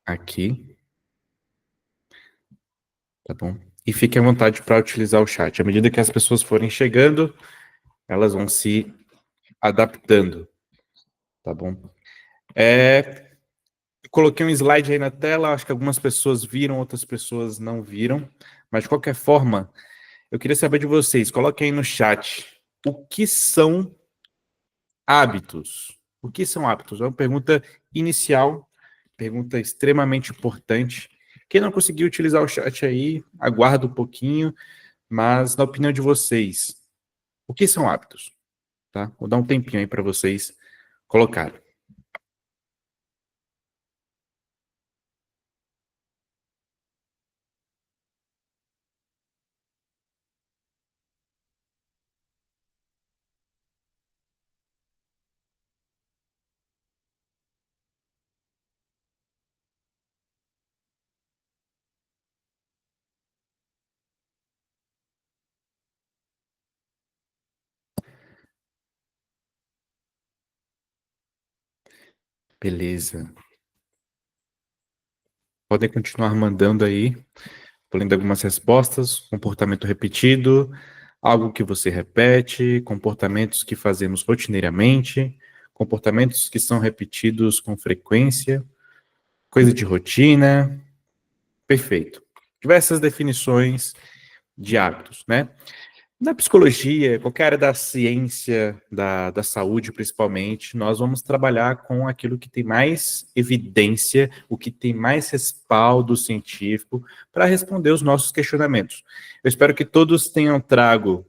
aqui, tá bom? E fique à vontade para utilizar o chat. À medida que as pessoas forem chegando, elas vão se adaptando, tá bom? Coloquei um slide aí na tela, acho que algumas pessoas viram, outras pessoas não viram, mas de qualquer forma, eu queria saber de vocês, coloquem aí no chat, o que são hábitos? O que são hábitos? É uma pergunta inicial, pergunta extremamente importante. Quem não conseguiu utilizar o chat aí, aguarda um pouquinho, mas na opinião de vocês, o que são hábitos? Tá? Vou dar um tempinho aí para vocês colocarem. Beleza. Podem continuar mandando aí, lendo algumas respostas, comportamento repetido, algo que você repete, comportamentos que fazemos rotineiramente, comportamentos que são repetidos com frequência, coisa de rotina. Perfeito. Diversas definições de hábitos, né? Na psicologia, qualquer área da ciência, da saúde principalmente, nós vamos trabalhar com aquilo que tem mais evidência, o que tem mais respaldo científico para responder os nossos questionamentos. Eu espero que todos tenham trago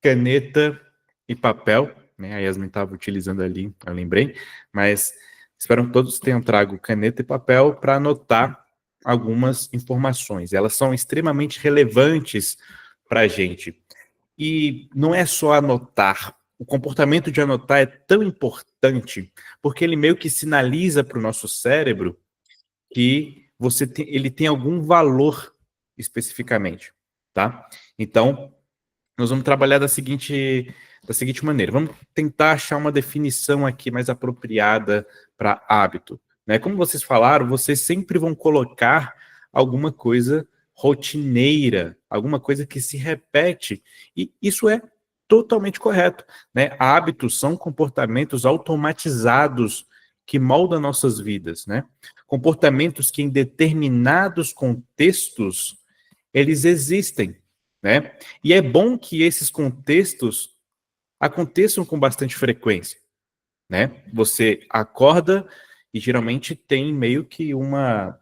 caneta e papel, né? A Yasmin estava utilizando ali, eu lembrei, mas espero que todos tenham trago caneta e papel para anotar algumas informações. Elas são extremamente relevantes para a gente. E não é só anotar. O comportamento de anotar é tão importante porque ele meio que sinaliza para o nosso cérebro que ele tem algum valor especificamente, tá? Então, nós vamos trabalhar da seguinte maneira. Vamos tentar achar uma definição aqui mais apropriada para hábito, né? Como vocês falaram, vocês sempre vão colocar alguma coisa rotineira, alguma coisa que se repete, e isso é totalmente correto, né? Hábitos são comportamentos automatizados que moldam nossas vidas, né? Comportamentos que em determinados contextos eles existem, né? E é bom que esses contextos aconteçam com bastante frequência, né? Você acorda e geralmente tem meio que uma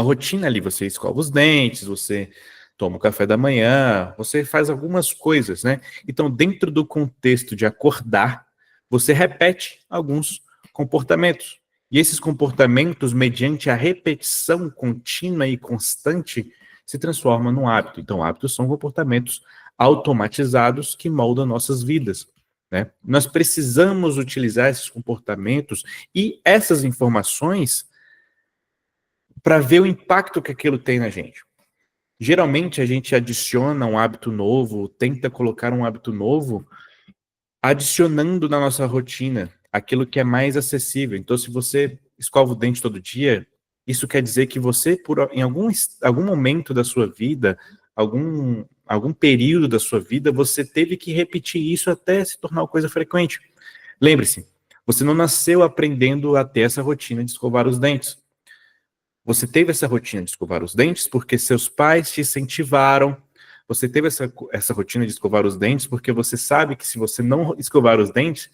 rotina ali. Você escova os dentes, você toma o café da manhã, você faz algumas coisas, né? Então, dentro do contexto de acordar, você repete alguns comportamentos. E esses comportamentos, mediante a repetição contínua e constante, se transformam num hábito. Então, hábitos são comportamentos automatizados que moldam nossas vidas, né? Nós precisamos utilizar esses comportamentos e essas informações para ver o impacto que aquilo tem na gente. Geralmente a gente adiciona um hábito novo, tenta colocar um hábito novo, adicionando na nossa rotina aquilo que é mais acessível. Então, se você escova o dente todo dia, isso quer dizer que você, em algum momento da sua vida, algum período da sua vida, você teve que repetir isso até se tornar uma coisa frequente. Lembre-se, você não nasceu aprendendo a ter essa rotina de escovar os dentes. Você teve essa rotina de escovar os dentes porque seus pais te incentivaram. Você teve essa rotina de escovar os dentes porque você sabe que se você não escovar os dentes,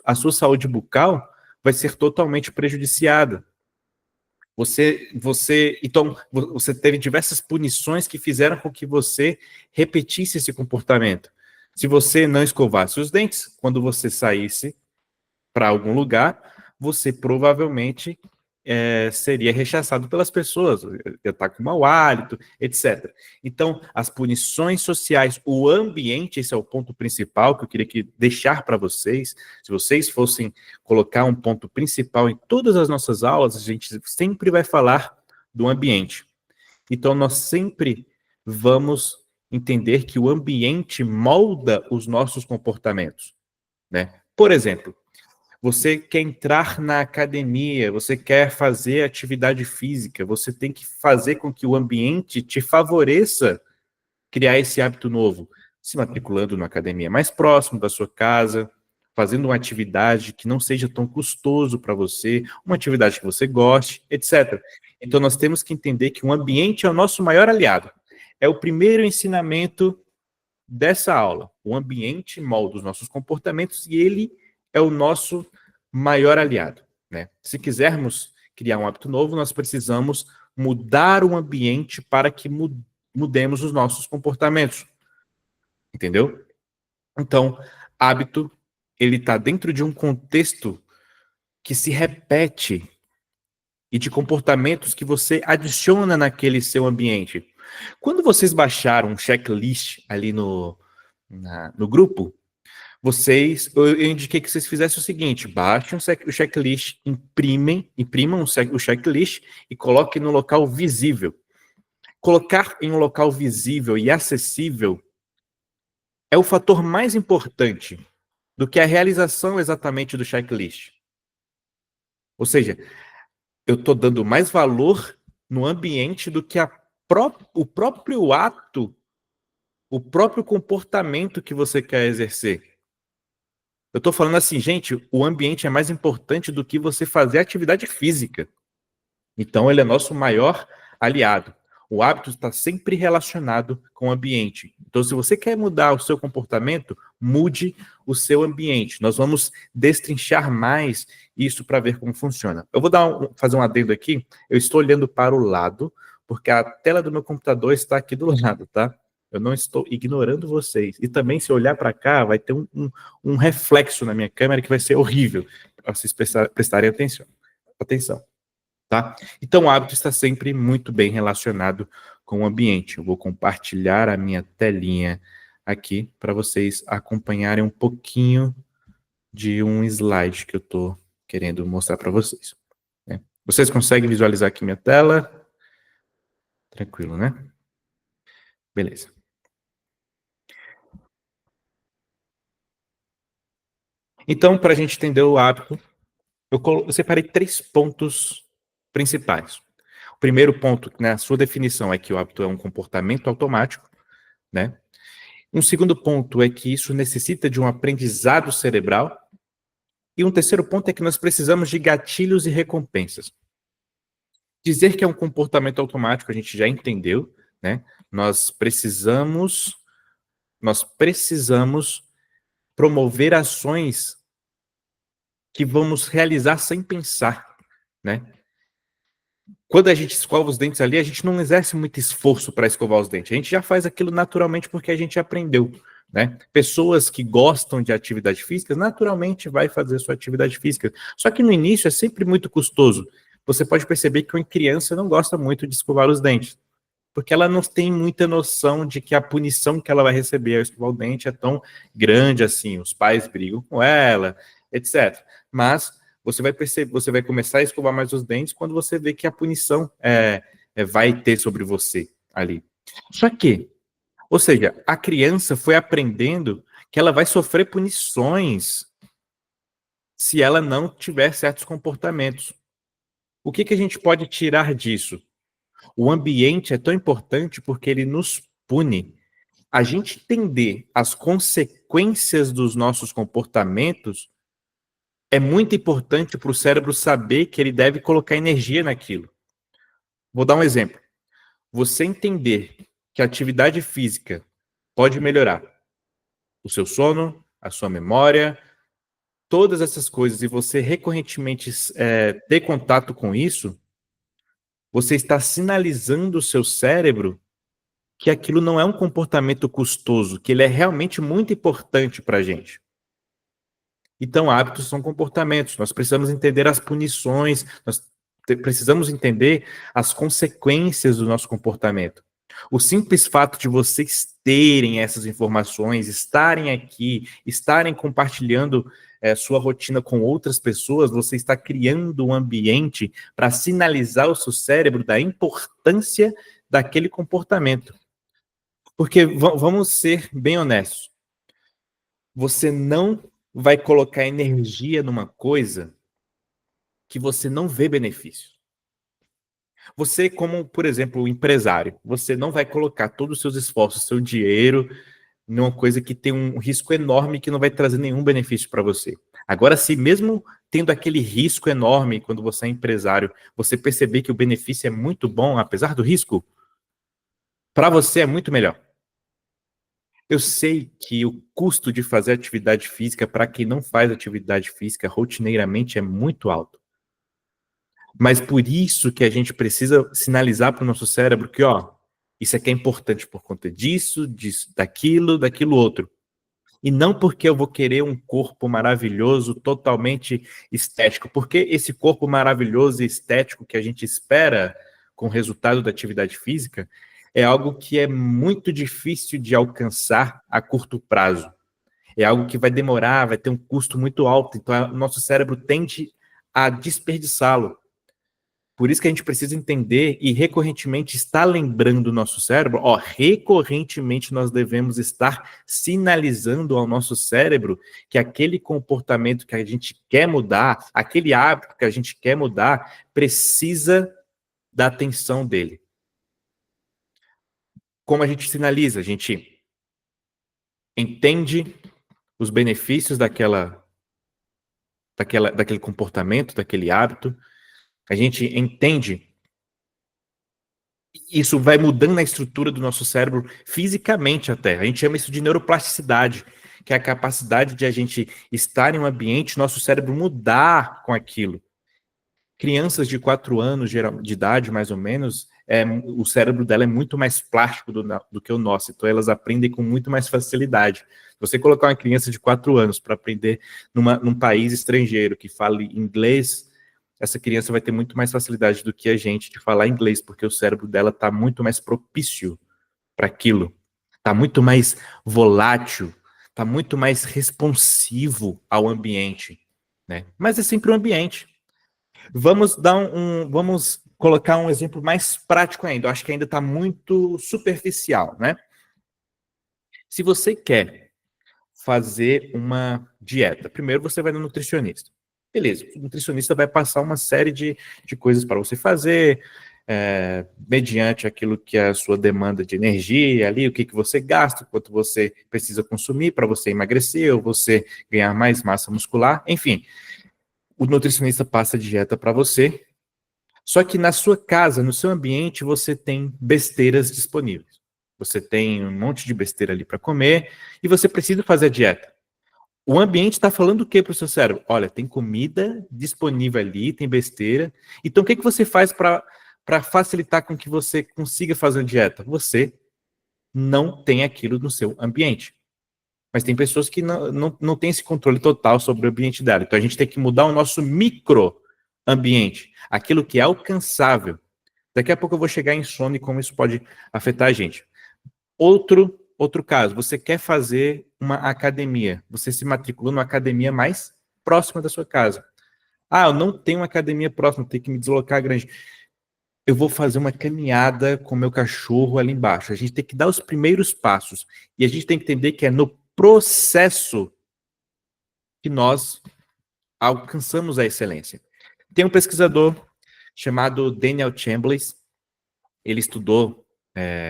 a sua saúde bucal vai ser totalmente prejudiciada. Então, você teve diversas punições que fizeram com que você repetisse esse comportamento. Se você não escovasse os dentes, quando você saísse para algum lugar, você provavelmente seria rechaçado pelas pessoas, ia estar com mau hálito, etc. Então, as punições sociais, o ambiente, esse é o ponto principal que eu queria deixar para vocês. Se vocês fossem colocar um ponto principal em todas as nossas aulas, a gente sempre vai falar do ambiente. Então, nós sempre vamos entender que o ambiente molda os nossos comportamentos, né? Por exemplo, Você quer entrar na academia, você quer fazer atividade física, você tem que fazer com que o ambiente te favoreça criar esse hábito novo, se matriculando na academia mais próximo da sua casa, fazendo uma atividade que não seja tão custoso para você, uma atividade que você goste, etc. Então nós temos que entender que o ambiente é o nosso maior aliado. É o primeiro ensinamento dessa aula. O ambiente molda os nossos comportamentos e ele é o nosso maior aliado, né? Se quisermos criar um hábito novo, nós precisamos mudar o ambiente para que mudemos os nossos comportamentos, entendeu? Então, hábito, ele está dentro de um contexto que se repete e de comportamentos que você adiciona naquele seu ambiente. Quando vocês baixaram um checklist ali no grupo, eu indiquei que vocês fizessem o seguinte: baixem o checklist, imprimam o checklist e coloquem no local visível. Colocar em um local visível e acessível é o fator mais importante do que a realização exatamente do checklist. Ou seja, eu estou dando mais valor no ambiente do que o próprio ato, o próprio comportamento que você quer exercer. Eu estou falando assim, gente, o ambiente é mais importante do que você fazer atividade física. Então, ele é nosso maior aliado. O hábito está sempre relacionado com o ambiente. Então, se você quer mudar o seu comportamento, mude o seu ambiente. Nós vamos destrinchar mais isso para ver como funciona. Eu vou fazer um adendo aqui. Eu estou olhando para o lado, porque a tela do meu computador está aqui do lado, tá? Eu não estou ignorando vocês. E também, se eu olhar para cá, vai ter um reflexo na minha câmera que vai ser horrível, para vocês prestarem atenção. Tá? Então, o hábito está sempre muito bem relacionado com o ambiente. Eu vou compartilhar a minha telinha aqui para vocês acompanharem um pouquinho de um slide que eu estou querendo mostrar para vocês, né? Vocês conseguem visualizar aqui minha tela? Tranquilo, né? Beleza. Então, para a gente entender o hábito, eu separei 3 pontos principais. O primeiro ponto, na sua definição, é que o hábito é um comportamento automático, né? Um segundo ponto é que isso necessita de um aprendizado cerebral. E um terceiro ponto é que nós precisamos de gatilhos e recompensas. Dizer que é um comportamento automático, a gente já entendeu, né? Nós precisamos promover ações que vamos realizar sem pensar, né? Quando a gente escova os dentes ali, a gente não exerce muito esforço para escovar os dentes. A gente já faz aquilo naturalmente porque a gente aprendeu, né? Pessoas que gostam de atividade física, naturalmente vai fazer sua atividade física. Só que no início é sempre muito custoso. Você pode perceber que uma criança não gosta muito de escovar os dentes, porque ela não tem muita noção de que a punição que ela vai receber ao escovar o dente é tão grande assim. Os pais brigam com ela, etc. Mas você vai perceber, você vai começar a escovar mais os dentes quando você vê que a punição vai ter sobre você ali. Só que, ou seja, a criança foi aprendendo que ela vai sofrer punições se ela não tiver certos comportamentos. O que a gente pode tirar disso? O ambiente é tão importante porque ele nos pune. A gente entender as consequências dos nossos comportamentos é muito importante para o cérebro saber que ele deve colocar energia naquilo. Vou dar um exemplo. Você entender que a atividade física pode melhorar o seu sono, a sua memória, todas essas coisas, e você recorrentemente ter contato com isso, você está sinalizando o seu cérebro que aquilo não é um comportamento custoso, que ele é realmente muito importante para a gente. Então, hábitos são comportamentos. Nós precisamos entender as punições, nós precisamos entender as consequências do nosso comportamento. O simples fato de vocês terem essas informações, estarem aqui, estarem compartilhando sua rotina com outras pessoas, você está criando um ambiente para sinalizar ao seu cérebro da importância daquele comportamento. Porque vamos ser bem honestos. Você não vai colocar energia numa coisa que você não vê benefício. Você, como, por exemplo, empresário, você não vai colocar todos os seus esforços, seu dinheiro, numa coisa que tem um risco enorme que não vai trazer nenhum benefício para você. Agora, se mesmo tendo aquele risco enorme, quando você é empresário, você perceber que o benefício é muito bom, apesar do risco, para você é muito melhor. Eu sei que o custo de fazer atividade física para quem não faz atividade física rotineiramente é muito alto. Mas por isso que a gente precisa sinalizar para o nosso cérebro que, ó, isso aqui é importante por conta disso, disso, daquilo outro. E não porque eu vou querer um corpo maravilhoso, totalmente estético, porque esse corpo maravilhoso e estético que a gente espera com o resultado da atividade física é algo que é muito difícil de alcançar a curto prazo. É algo que vai demorar, vai ter um custo muito alto, então o nosso cérebro tende a desperdiçá-lo. Por isso que a gente precisa entender e recorrentemente estar lembrando o nosso cérebro, ó, recorrentemente nós devemos estar sinalizando ao nosso cérebro que aquele comportamento que a gente quer mudar, aquele hábito que a gente quer mudar, precisa da atenção dele. Como a gente sinaliza? A gente entende os benefícios daquele comportamento, daquele hábito, a gente entende. Isso vai mudando a estrutura do nosso cérebro fisicamente até. A gente chama isso de neuroplasticidade, que é a capacidade de a gente estar em um ambiente, nosso cérebro mudar com aquilo. Crianças de 4 anos de idade, mais ou menos, o cérebro dela é muito mais plástico do que o nosso, então elas aprendem com muito mais facilidade. Se você colocar uma criança de 4 anos para aprender num país estrangeiro que fale inglês, essa criança vai ter muito mais facilidade do que a gente de falar inglês, porque o cérebro dela está muito mais propício para aquilo, está muito mais volátil, está muito mais responsivo ao ambiente, né? Mas é sempre o ambiente. Vamos colocar um exemplo mais prático ainda. Eu acho que ainda está muito superficial, né? Se você quer fazer uma dieta, primeiro você vai no nutricionista. Beleza, o nutricionista vai passar uma série de coisas para você fazer, mediante aquilo que é a sua demanda de energia ali, o que você gasta, quanto você precisa consumir para você emagrecer ou você ganhar mais massa muscular, enfim. O nutricionista passa a dieta para você, só que na sua casa, no seu ambiente, você tem besteiras disponíveis. Você tem um monte de besteira ali para comer e você precisa fazer a dieta. O ambiente está falando o que para o seu cérebro? Olha, tem comida disponível ali, tem besteira. Então, o que você faz para facilitar com que você consiga fazer a dieta? Você não tem aquilo no seu ambiente. Mas tem pessoas que não têm esse controle total sobre o ambiente dela. Então, a gente tem que mudar o nosso microambiente, aquilo que é alcançável. Daqui a pouco eu vou chegar em sono e como isso pode afetar a gente. Outro caso, você quer fazer uma academia, você se matriculou numa academia mais próxima da sua casa. Ah, eu não tenho uma academia próxima, tenho que me deslocar grande. Eu vou fazer uma caminhada com meu cachorro ali embaixo. A gente tem que dar os primeiros passos. E a gente tem que entender que é no processo que nós alcançamos a excelência. Tem um pesquisador chamado Daniel Chambliss. Ele estudou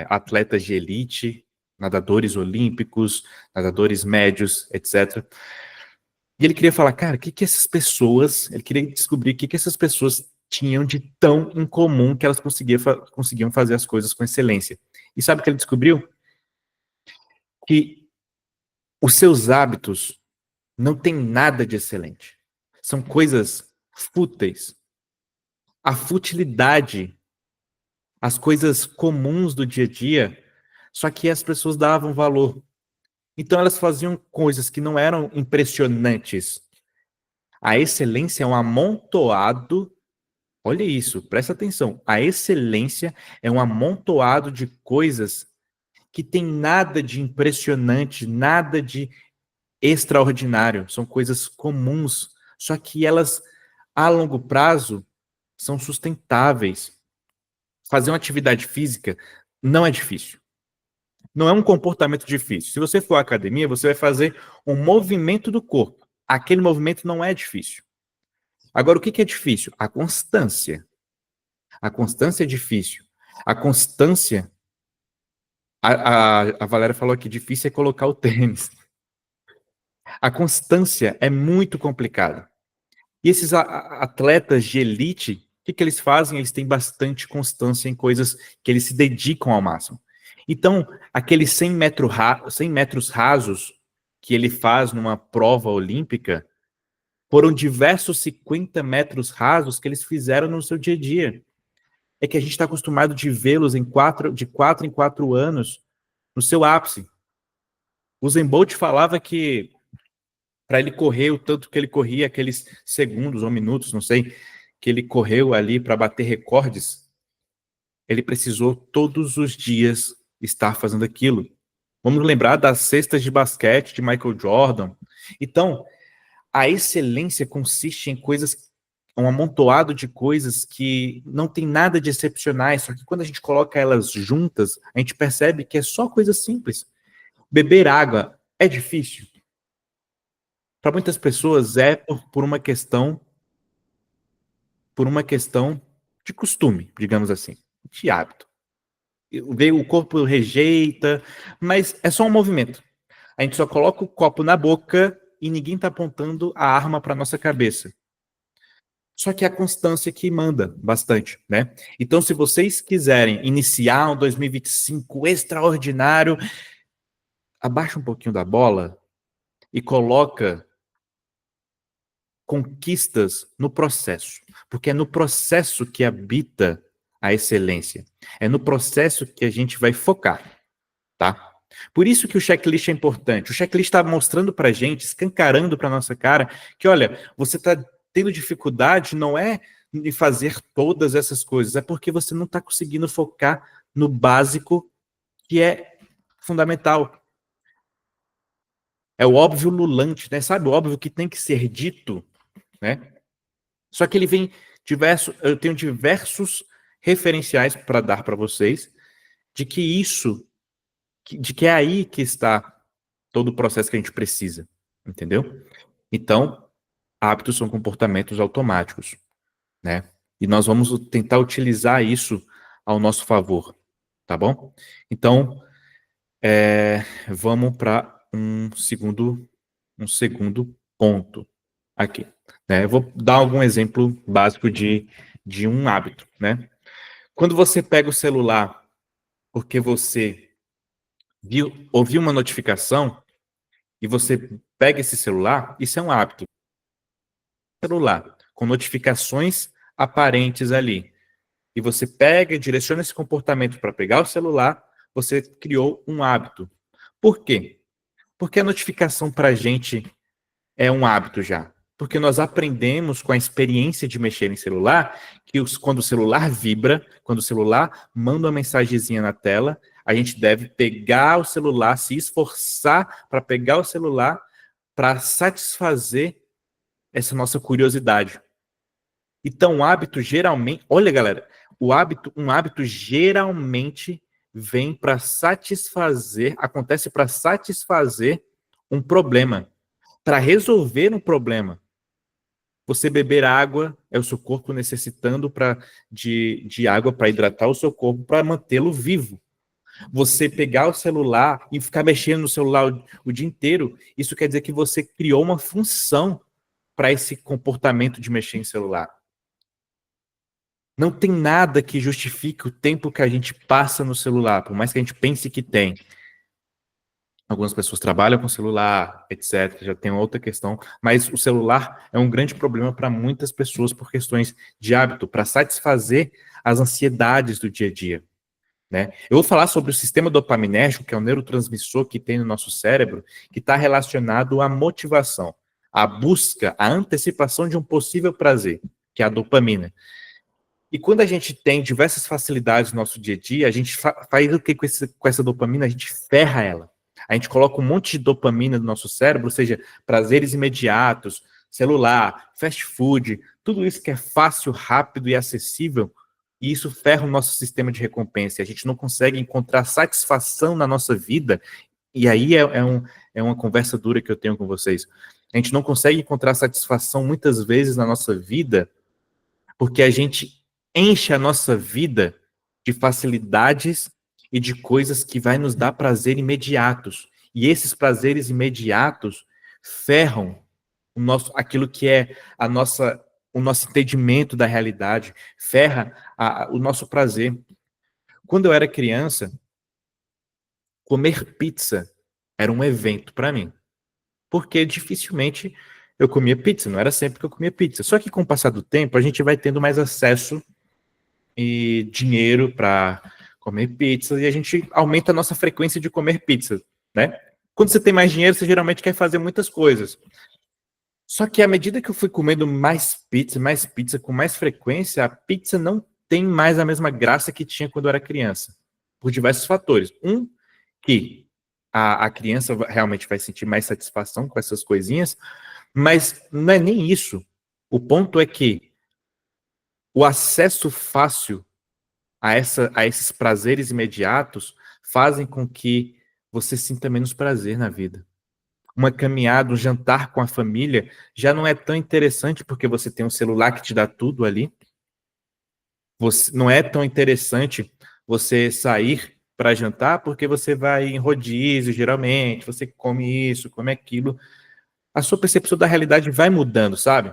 atletas de elite, nadadores olímpicos, nadadores médios, etc. E ele queria falar, cara, ele queria descobrir o que essas pessoas tinham de tão em comum que elas conseguiam fazer as coisas com excelência. E sabe o que ele descobriu? Que os seus hábitos não têm nada de excelente. São coisas fúteis. A futilidade, as coisas comuns do dia a dia, só que as pessoas davam valor. Então elas faziam coisas que não eram impressionantes. A excelência é um amontoado, olha isso, presta atenção. A excelência é um amontoado de coisas que tem nada de impressionante, nada de extraordinário. São coisas comuns, só que elas, a longo prazo, são sustentáveis. Fazer uma atividade física não é difícil. Não é um comportamento difícil. Se você for à academia, você vai fazer um movimento do corpo. aquele movimento não é difícil. Agora, o que é difícil? A constância. A constância é difícil. A constância. A Valéria falou aqui: difícil é colocar o tênis. A constância é muito complicada. E esses atletas de elite, o que eles fazem? Eles têm bastante constância em coisas que eles se dedicam ao máximo. Então, aqueles 100 metros rasos que ele faz numa prova olímpica, foram diversos 50 metros rasos que eles fizeram no seu dia a dia. É que a gente está acostumado de vê-los de 4 em 4 anos no seu ápice. O Usain Bolt falava que para ele correr o tanto que ele corria, aqueles segundos ou minutos, não sei, que ele correu ali para bater recordes, ele precisou todos os dias estar fazendo aquilo. Vamos lembrar das cestas de basquete de Michael Jordan. Então, a excelência consiste em coisas, um amontoado de coisas que não tem nada de excepcionais, só que quando a gente coloca elas juntas, a gente percebe que é só coisa simples. Beber água é difícil? Para muitas pessoas é por uma questão de costume, digamos assim, de hábito. O corpo rejeita, mas é só um movimento. A gente só coloca o copo na boca e ninguém está apontando a arma para nossa cabeça. Só que é a constância que manda bastante, né? Então, se vocês quiserem iniciar um 2025 extraordinário, abaixa um pouquinho da bola e coloca conquistas no processo, porque é no processo que habita a excelência. É no processo que a gente vai focar, tá? Por isso que o checklist é importante. O checklist está mostrando para a gente, escancarando para nossa cara, que olha, você está tendo dificuldade, não é em fazer todas essas coisas, é porque você não está conseguindo focar no básico, que é fundamental. É o óbvio lulante, né? Sabe o óbvio que tem que ser dito, né? Só que ele vem eu tenho diversos referenciais para dar para vocês de que de que é aí que está todo o processo que a gente precisa, entendeu? Então, hábitos são comportamentos automáticos, né? E nós vamos tentar utilizar isso ao nosso favor, tá bom? Então, vamos para um segundo ponto aqui, né? Eu vou dar algum exemplo básico de um hábito, né? Quando você pega o celular porque você ouviu uma notificação e você pega esse celular, isso é um hábito. Celular, com notificações aparentes ali. E você pega e direciona esse comportamento para pegar o celular, você criou um hábito. Por quê? Porque a notificação para a gente é um hábito já. Porque nós aprendemos com a experiência de mexer em celular que quando o celular vibra, quando o celular manda uma mensagenzinha na tela, a gente deve pegar o celular, se esforçar para pegar o celular para satisfazer essa nossa curiosidade. Então, o hábito geralmente, olha, galera, um hábito geralmente vem para acontece para satisfazer um problema, para resolver um problema. Você beber água é o seu corpo necessitando de água para hidratar o seu corpo, para mantê-lo vivo. Você pegar o celular e ficar mexendo no celular o dia inteiro, isso quer dizer que você criou uma função para esse comportamento de mexer em celular. Não tem nada que justifique o tempo que a gente passa no celular, por mais que a gente pense que tem. Algumas pessoas trabalham com celular, etc. Já tem outra questão, mas o celular é um grande problema para muitas pessoas por questões de hábito, para satisfazer as ansiedades do dia a dia, né? Eu vou falar sobre o sistema dopaminérgico, que é o neurotransmissor que tem no nosso cérebro, que está relacionado à motivação, à busca, à antecipação de um possível prazer, que é a dopamina. E quando a gente tem diversas facilidades no nosso dia a dia, a gente faz o que com essa dopamina? A gente ferra ela. A gente coloca um monte de dopamina no nosso cérebro, ou seja, prazeres imediatos, celular, fast food, tudo isso que é fácil, rápido e acessível, e isso ferra o nosso sistema de recompensa. A gente não consegue encontrar satisfação na nossa vida, e aí é uma conversa dura que eu tenho com vocês. A gente não consegue encontrar satisfação muitas vezes na nossa vida porque a gente enche a nossa vida de facilidades e de coisas que vai nos dar prazer imediatos. E esses prazeres imediatos ferram aquilo que é o nosso entendimento da realidade, ferra o nosso prazer. Quando eu era criança, comer pizza era um evento para mim, porque dificilmente eu comia pizza, não era sempre que eu comia pizza. Só que com o passar do tempo, a gente vai tendo mais acesso e dinheiro para comer pizza e a gente aumenta a nossa frequência de comer pizza, né? Quando você tem mais dinheiro, você geralmente quer fazer muitas coisas. Só que à medida que eu fui comendo mais pizza com mais frequência, a pizza não tem mais a mesma graça que tinha quando eu era criança, por diversos fatores. Um, que a criança realmente vai sentir mais satisfação com essas coisinhas, mas não é nem isso. O ponto é que o acesso fácil a esses prazeres imediatos fazem com que você sinta menos prazer na vida. Uma caminhada, um jantar com a família já não é tão interessante porque você tem um celular que te dá tudo ali. Não é tão interessante você sair para jantar porque você vai em rodízio, geralmente, você come isso, come aquilo. A sua percepção da realidade vai mudando, sabe?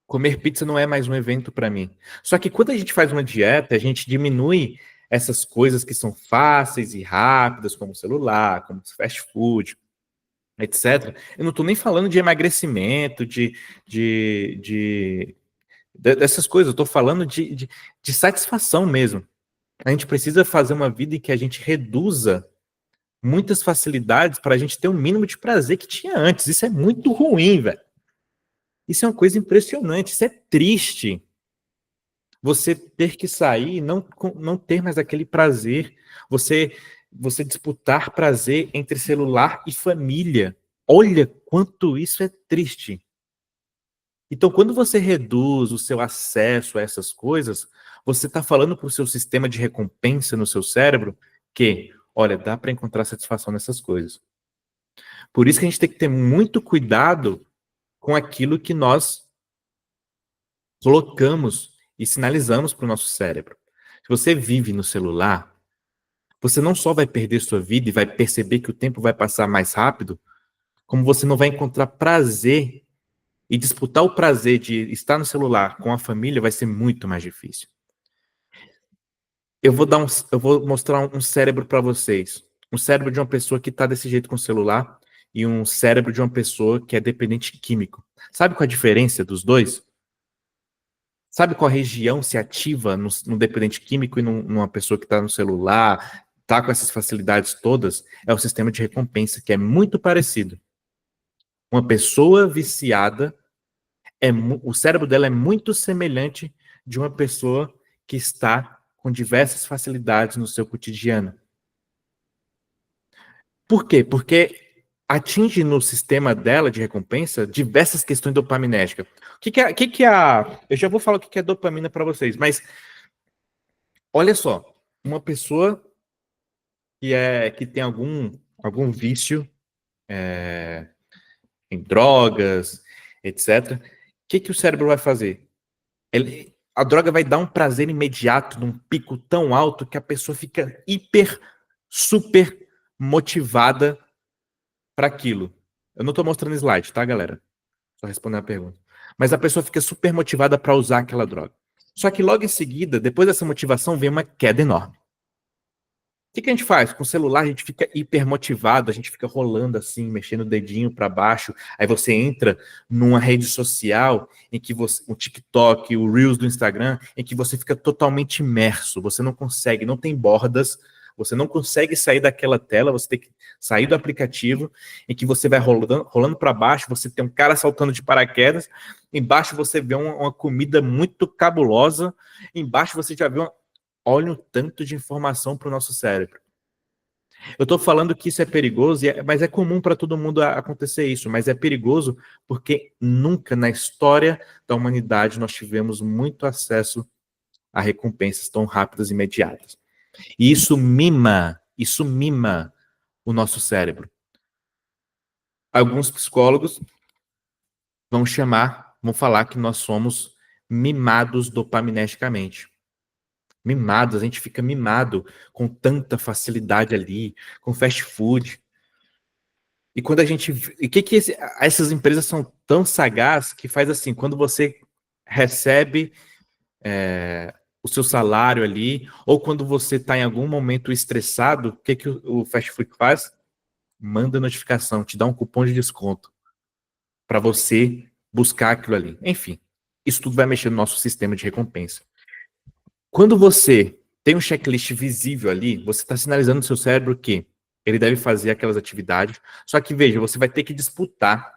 Comer pizza não é mais um evento para mim. Só que quando a gente faz uma dieta, a gente diminui essas coisas que são fáceis e rápidas, como celular, como fast food, etc. Eu não estou nem falando de emagrecimento, dessas coisas, eu estou falando de satisfação mesmo. A gente precisa fazer uma vida em que a gente reduza muitas facilidades para a gente ter um mínimo de prazer que tinha antes. Isso é muito ruim, velho. Isso é uma coisa impressionante, isso é triste. Você ter que sair e não ter mais aquele prazer. Você disputar prazer entre celular e família. Olha quanto isso é triste. Então, quando você reduz o seu acesso a essas coisas, você está falando para o seu sistema de recompensa no seu cérebro que, olha, dá para encontrar satisfação nessas coisas. Por isso que a gente tem que ter muito cuidado com aquilo que nós colocamos e sinalizamos para o nosso cérebro. Se você vive no celular, você não só vai perder sua vida e vai perceber que o tempo vai passar mais rápido, como você não vai encontrar prazer e disputar o prazer de estar no celular com a família vai ser muito mais difícil. Eu vou mostrar um cérebro para vocês. Um cérebro de uma pessoa que está desse jeito com o celular e um cérebro de uma pessoa que é dependente químico. Sabe qual a diferença dos dois? Sabe qual região se ativa no dependente químico e numa pessoa que está no celular, está com essas facilidades todas? É o sistema de recompensa, que é muito parecido. Uma pessoa viciada, o cérebro dela é muito semelhante de uma pessoa que está com diversas facilidades no seu cotidiano. Por quê? Porque atinge no sistema dela de recompensa diversas questões dopaminérgicas. Eu já vou falar o que é dopamina para vocês, mas olha só, uma pessoa que tem algum vício em drogas, etc. O que o cérebro vai fazer? A droga vai dar um prazer imediato, num pico tão alto que a pessoa fica super motivada para aquilo. Eu não estou mostrando slide, tá, galera? Só respondendo a pergunta. Mas a pessoa fica super motivada para usar aquela droga. Só que logo em seguida, depois dessa motivação, vem uma queda enorme. O que a gente faz? Com o celular, a gente fica hiper motivado, a gente fica rolando assim, mexendo o dedinho para baixo. Aí você entra numa rede social em que o TikTok, o Reels do Instagram, em que você fica totalmente imerso. Você não consegue, não tem bordas, você não consegue sair daquela tela, você tem que sair do aplicativo, em que você vai rolando para baixo, você tem um cara saltando de paraquedas, embaixo você vê uma comida muito cabulosa, embaixo você já vê olha o tanto de informação para o nosso cérebro. Eu estou falando que isso é perigoso, mas é comum para todo mundo acontecer isso, mas é perigoso porque nunca na história da humanidade nós tivemos muito acesso a recompensas tão rápidas e imediatas. E isso mima o nosso cérebro. alguns psicólogos vão falar que nós somos mimados dopaminecticamente. Mimados, a gente fica mimado com tanta facilidade ali, com fast food. E quando a gente. E essas empresas são tão sagazes que faz assim, quando você recebe o seu salário ali, ou quando você está em algum momento estressado, o que o fast food faz? Manda notificação, te dá um cupom de desconto para você buscar aquilo ali. Enfim, isso tudo vai mexer no nosso sistema de recompensa. Quando você tem um checklist visível ali, você está sinalizando no seu cérebro que ele deve fazer aquelas atividades. Só que, veja, você vai ter que disputar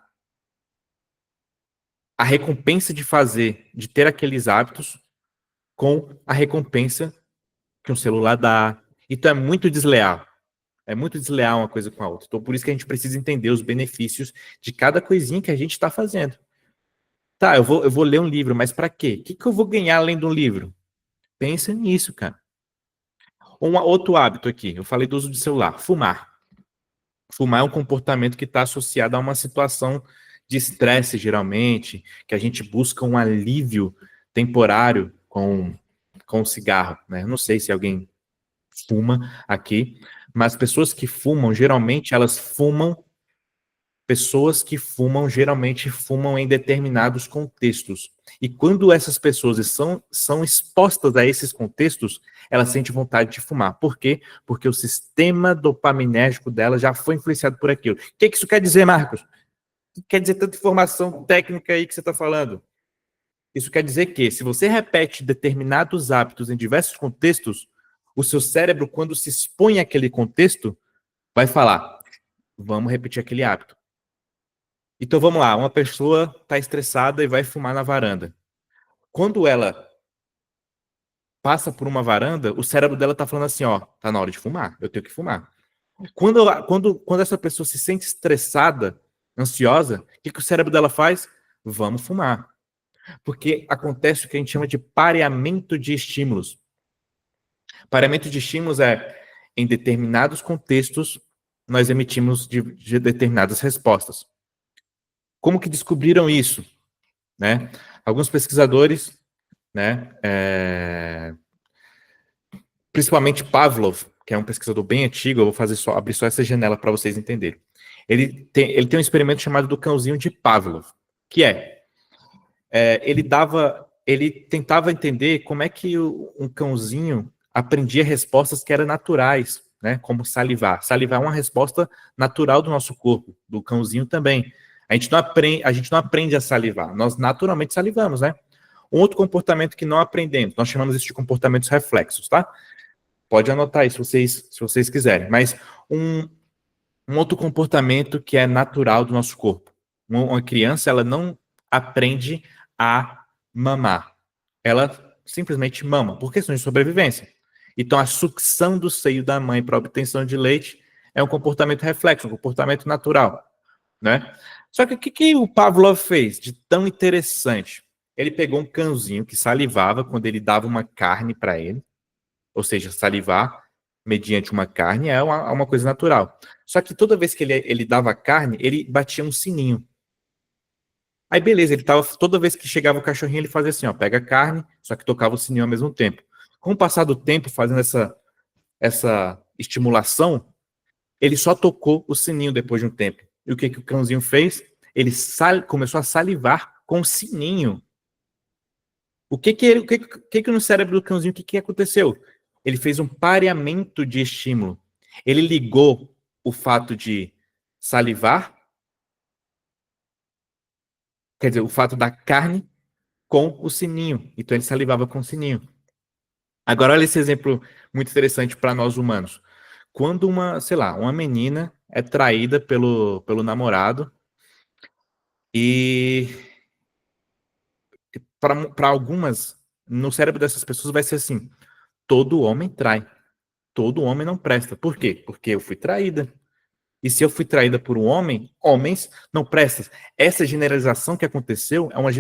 a recompensa de ter aqueles hábitos com a recompensa que um celular dá. Então é muito desleal. É muito desleal uma coisa com a outra. Então por isso que a gente precisa entender os benefícios de cada coisinha que a gente está fazendo. Tá, eu vou ler um livro, mas para quê? O que eu vou ganhar além do livro? Pensa nisso, cara. Outro hábito aqui, eu falei do uso de celular, fumar. Fumar é um comportamento que está associado a uma situação de estresse, geralmente, que a gente busca um alívio temporário com o cigarro, né? Não sei se alguém fuma aqui, mas pessoas que fumam geralmente fumam em determinados contextos. E quando essas pessoas são expostas a esses contextos, elas sentem vontade de fumar. Por quê? Porque o sistema dopaminérgico dela já foi influenciado por aquilo. O que isso quer dizer, Marcos? O que quer dizer tanta informação técnica aí que você está falando? Isso quer dizer que, se você repete determinados hábitos em diversos contextos, o seu cérebro, quando se expõe àquele contexto, vai falar: vamos repetir aquele hábito. Então vamos lá, uma pessoa está estressada e vai fumar na varanda. Quando ela passa por uma varanda, o cérebro dela está falando assim, ó, tá na hora de fumar, eu tenho que fumar. Quando essa pessoa se sente estressada, ansiosa, o que o cérebro dela faz? Vamos fumar. Porque acontece o que a gente chama de pareamento de estímulos. Pareamento de estímulos em determinados contextos, nós emitimos de determinadas respostas. Como que descobriram isso? Né? Alguns pesquisadores, né, principalmente Pavlov, que é um pesquisador bem antigo, eu vou abrir só essa janela para vocês entenderem. Ele tem um experimento chamado do cãozinho de Pavlov, que ele tentava entender como é que um cãozinho aprendia respostas que eram naturais, né, como salivar. Salivar é uma resposta natural do nosso corpo, do cãozinho também. A gente não aprende a salivar, nós naturalmente salivamos, né? Um outro comportamento que não aprendemos, nós chamamos isso de comportamentos reflexos, tá? Pode anotar aí se vocês quiserem. Mas um outro comportamento que é natural do nosso corpo. Uma criança, ela não aprende a mamar. Ela simplesmente mama, por questões de sobrevivência. Então, a sucção do seio da mãe para a obtenção de leite é um comportamento reflexo, um comportamento natural, né? Só que o que o Pavlov fez de tão interessante? Ele pegou um cãozinho que salivava quando ele dava uma carne para ele, ou seja, salivar mediante uma carne é uma coisa natural. Só que toda vez que ele dava carne, ele batia um sininho. Aí beleza, toda vez que chegava o cachorrinho, ele fazia assim, ó, pega a carne, só que tocava o sininho ao mesmo tempo. Com o passar do tempo, fazendo essa estimulação, ele só tocou o sininho depois de um tempo. E o que o cãozinho fez? Ele começou a salivar com o sininho. O que no cérebro do cãozinho, o que aconteceu? Ele fez um pareamento de estímulo. Ele ligou o fato de salivar, quer dizer, o fato da carne com o sininho. Então ele salivava com o sininho. Agora olha esse exemplo muito interessante para nós humanos. Quando uma menina é traída pelo namorado e para algumas, no cérebro dessas pessoas vai ser assim: todo homem trai, todo homem não presta. Por quê? Porque eu fui traída. E se eu fui traída por um homem, homens não prestam. Essa generalização que aconteceu é uma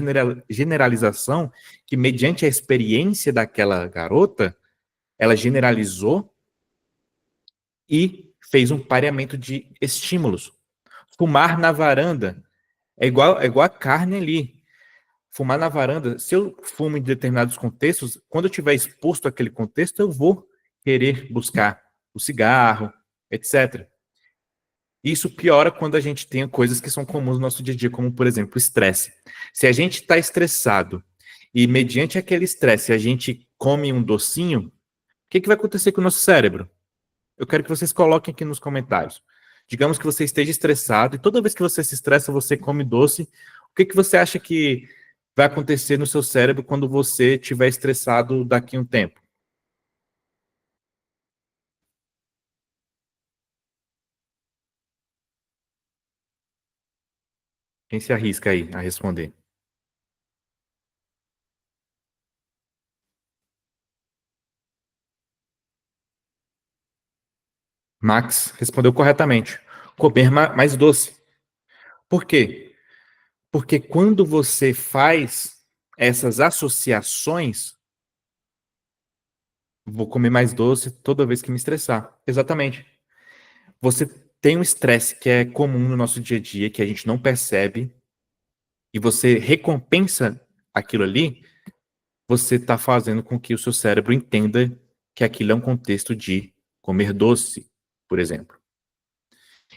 generalização que, mediante a experiência daquela garota, ela generalizou e fez um pareamento de estímulos. Fumar na varanda é igual a carne ali. Fumar na varanda, se eu fumo em determinados contextos, quando eu estiver exposto àquele contexto, eu vou querer buscar o cigarro, etc. Isso piora quando a gente tem coisas que são comuns no nosso dia a dia, como, por exemplo, o estresse. Se a gente está estressado e, mediante aquele estresse, a gente come um docinho, o que vai acontecer com o nosso cérebro? Eu quero que vocês coloquem aqui nos comentários. Digamos que você esteja estressado e toda vez que você se estressa, você come doce. O que você acha que vai acontecer no seu cérebro quando você estiver estressado daqui a um tempo? Quem se arrisca aí a responder? Max respondeu corretamente. Comer mais doce. Por quê? Porque quando você faz essas associações, vou comer mais doce toda vez que me estressar. Exatamente. Você tem um estresse que é comum no nosso dia a dia, que a gente não percebe, e você recompensa aquilo ali, você está fazendo com que o seu cérebro entenda que aquilo é um contexto de comer doce, por exemplo.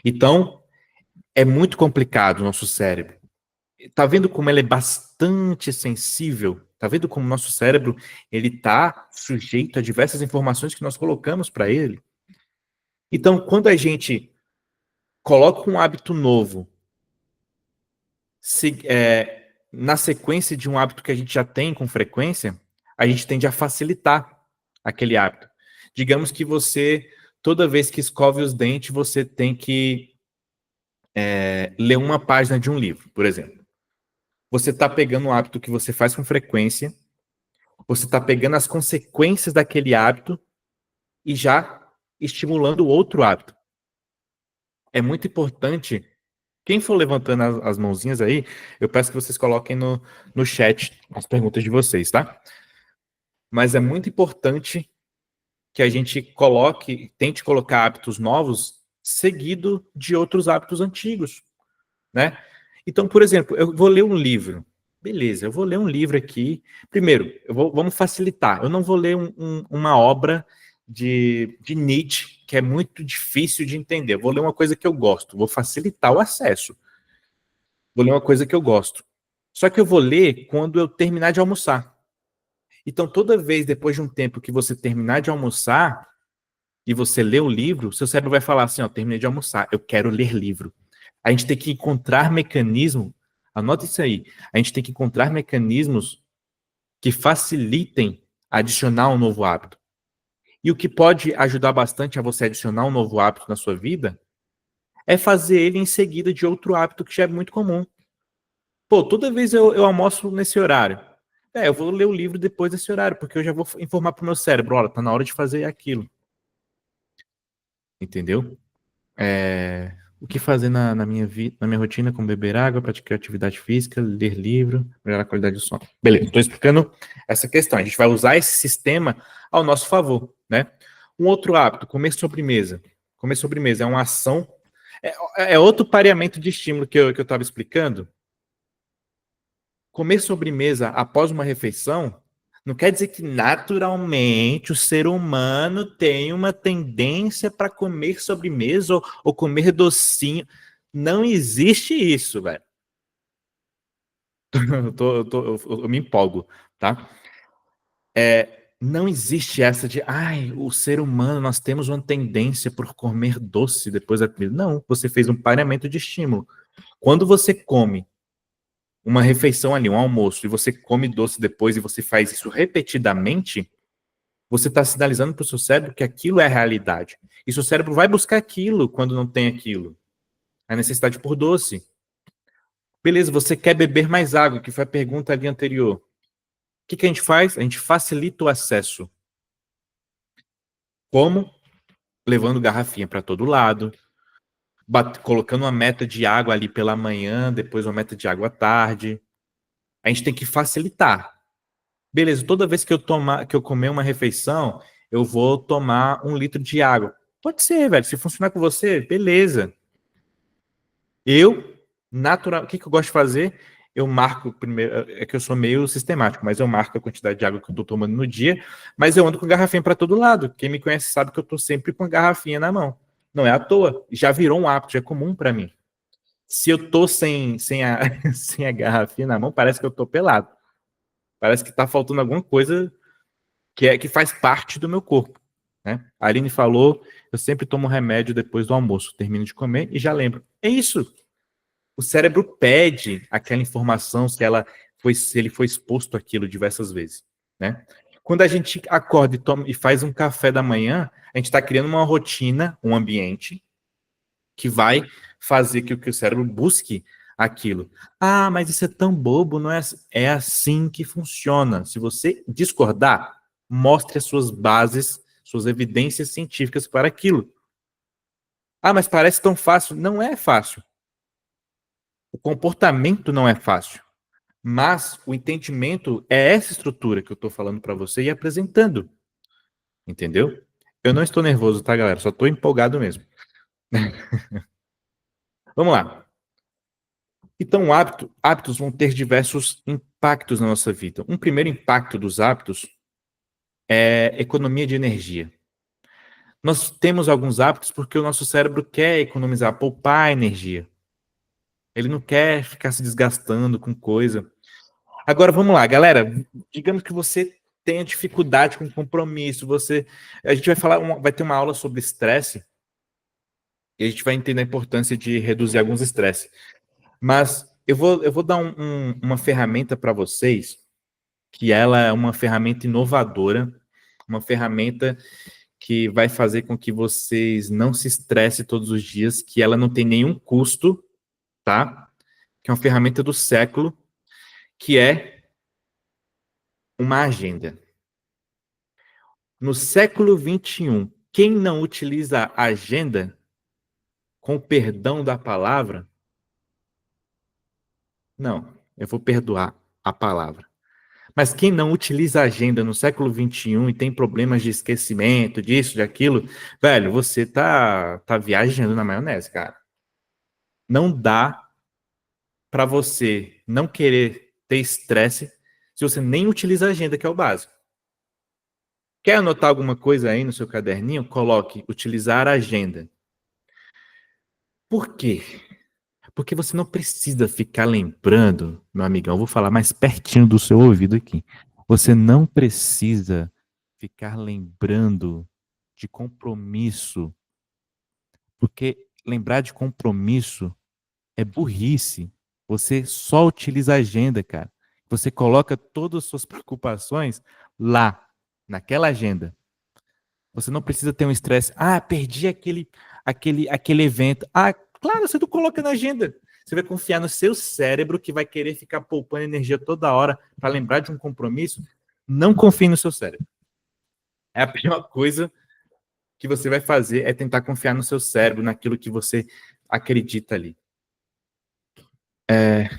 Então, é muito complicado o nosso cérebro. Tá vendo como ele é bastante sensível? Tá vendo como o nosso cérebro ele tá sujeito a diversas informações que nós colocamos para ele? Então, quando a gente coloca um hábito novo na sequência de um hábito que a gente já tem com frequência, a gente tende a facilitar aquele hábito. Digamos que você, toda vez que escove os dentes, você tem que ler uma página de um livro, por exemplo. Você está pegando um hábito que você faz com frequência, você está pegando as consequências daquele hábito e já estimulando outro hábito. É muito importante. Quem for levantando as mãozinhas aí, eu peço que vocês coloquem no chat as perguntas de vocês, tá? Mas é muito importante que a gente tente colocar hábitos novos seguido de outros hábitos antigos, né? Então, por exemplo, eu vou ler um livro. Beleza, eu vou ler um livro aqui. Primeiro, vamos facilitar. Eu não vou ler uma obra de Nietzsche, que é muito difícil de entender. Eu vou ler uma coisa que eu gosto. Vou facilitar o acesso. Vou ler uma coisa que eu gosto. Só que eu vou ler quando eu terminar de almoçar. Então, toda vez depois de um tempo que você terminar de almoçar e você ler o livro, seu cérebro vai falar assim: ó, terminei de almoçar, eu quero ler livro. A gente tem que encontrar mecanismos, anota isso aí, a gente tem que encontrar mecanismos que facilitem adicionar um novo hábito. E o que pode ajudar bastante a você adicionar um novo hábito na sua vida é fazer ele em seguida de outro hábito que já é muito comum. Pô, toda vez eu almoço nesse horário. Eu vou ler o livro depois desse horário, porque eu já vou informar pro meu cérebro, olha, tá na hora de fazer aquilo. Entendeu? O que fazer na minha vida, na minha rotina, como beber água, praticar atividade física, ler livro, melhorar a qualidade do sono. Beleza, estou explicando essa questão. A gente vai usar esse sistema ao nosso favor, né? Um outro hábito, comer sobremesa. Comer sobremesa é uma ação, é outro pareamento de estímulo que eu estava explicando. Comer sobremesa após uma refeição não quer dizer que naturalmente o ser humano tem uma tendência para comer sobremesa ou comer docinho. Não existe isso, velho. Eu me empolgo, tá? Não existe essa de, ai, o ser humano, nós temos uma tendência por comer doce depois da comida. Não, você fez um pareamento de estímulo. Quando você come uma refeição ali, um almoço, e você come doce depois e você faz isso repetidamente, você está sinalizando para o seu cérebro que aquilo é a realidade. E seu cérebro vai buscar aquilo quando não tem aquilo. A necessidade por doce. Beleza, você quer beber mais água, que foi a pergunta ali anterior. O que a gente faz? A gente facilita o acesso. Como? Levando garrafinha para todo lado, colocando uma meta de água ali pela manhã, depois uma meta de água à tarde. A gente tem que facilitar. Beleza, toda vez que eu comer uma refeição, eu vou tomar 1 litro de água. Pode ser, velho. Se funcionar com você, beleza. Eu, natural, o que eu gosto de fazer? Eu marco primeiro, é que eu sou meio sistemático, mas eu marco a quantidade de água que eu tô tomando no dia, mas eu ando com garrafinha para todo lado. Quem me conhece sabe que eu tô sempre com a garrafinha na mão. Não é à toa, já virou um hábito, já é comum para mim. Se eu tô sem a garrafinha na mão, parece que eu tô pelado. Parece que tá faltando alguma coisa que faz parte do meu corpo, né? A Aline falou, eu sempre tomo remédio depois do almoço, termino de comer e já lembro. É isso. O cérebro pede aquela informação se ele foi exposto àquilo diversas vezes, né? Quando a gente acorda e faz um café da manhã, a gente está criando uma rotina, um ambiente que vai fazer que o cérebro busque aquilo. Ah, mas isso é tão bobo, não é? É assim que funciona. Se você discordar, mostre as suas bases, suas evidências científicas para aquilo. Ah, mas parece tão fácil. Não é fácil. O comportamento não é fácil. Mas o entendimento é essa estrutura que eu estou falando para você e apresentando. Entendeu? Eu não estou nervoso, tá, galera? Só estou empolgado mesmo. Vamos lá. Então, hábitos vão ter diversos impactos na nossa vida. Um primeiro impacto dos hábitos é economia de energia. Nós temos alguns hábitos porque o nosso cérebro quer economizar, poupar energia. Ele não quer ficar se desgastando com coisa. Agora, vamos lá, galera. Digamos que você tenha dificuldade com compromisso. A gente vai vai ter uma aula sobre estresse e a gente vai entender a importância de reduzir alguns estresses. Mas eu vou dar uma ferramenta para vocês que ela é uma ferramenta inovadora, uma ferramenta que vai fazer com que vocês não se estressem todos os dias, que ela não tem nenhum custo, tá? Que é uma ferramenta do século, que é uma agenda. No século XXI, quem não utiliza a agenda, com o perdão da palavra, não, eu vou perdoar a palavra. Mas quem não utiliza a agenda no século XXI e tem problemas de esquecimento, disso, de aquilo, velho, você tá viajando na maionese, cara. Não dá para você não querer ter estresse se você nem utiliza a agenda, que é o básico. Quer anotar alguma coisa aí no seu caderninho? Coloque utilizar a agenda. Por quê? Porque você não precisa ficar lembrando, meu amigão, eu vou falar mais pertinho do seu ouvido aqui. Você não precisa ficar lembrando de compromisso, porque lembrar de compromisso é burrice. Você só utiliza a agenda, cara. Você coloca todas as suas preocupações lá, naquela agenda. Você não precisa ter um estresse. Ah, perdi aquele evento. Ah, claro, você não coloca na agenda. Você vai confiar no seu cérebro que vai querer ficar poupando energia toda hora para lembrar de um compromisso. Não confie no seu cérebro. É a pior coisa que você vai fazer é tentar confiar no seu cérebro, naquilo que você acredita ali.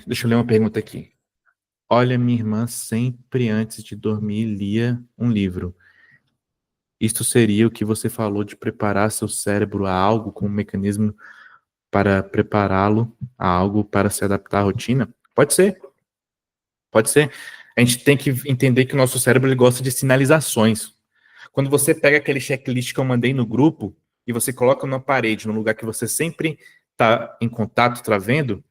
Deixa eu ler uma pergunta aqui. Olha, minha irmã sempre antes de dormir lia um livro. Isto seria o que você falou de preparar seu cérebro a algo como um mecanismo para prepará-lo a algo para se adaptar à rotina? Pode ser, pode ser. A gente tem que entender que o nosso cérebro ele gosta de sinalizações. Quando você pega aquele checklist que eu mandei no grupo e você coloca na parede, no lugar que você sempre está em contato, está vendo,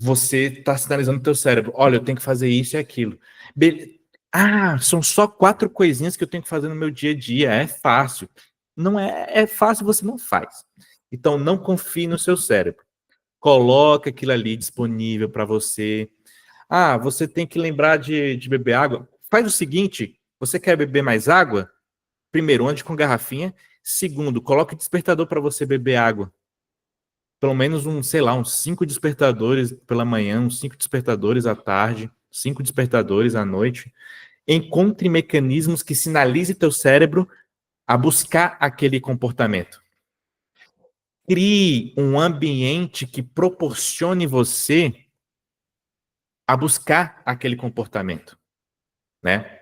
você está sinalizando o teu cérebro, olha, eu tenho que fazer isso e aquilo. Ah, são só 4 coisinhas que eu tenho que fazer no meu dia a dia, é fácil. Não é, é fácil, você não faz. Então, não confie no seu cérebro. Coloca aquilo ali disponível para você. Ah, você tem que lembrar de beber água. Faz o seguinte, você quer beber mais água? Primeiro, ande com garrafinha. Segundo, coloque despertador para você beber água. Pelo menos sei lá, uns 5 despertadores pela manhã, uns 5 despertadores à tarde, 5 despertadores à noite. Encontre mecanismos que sinalizem teu cérebro a buscar aquele comportamento. Crie um ambiente que proporcione você a buscar aquele comportamento, né?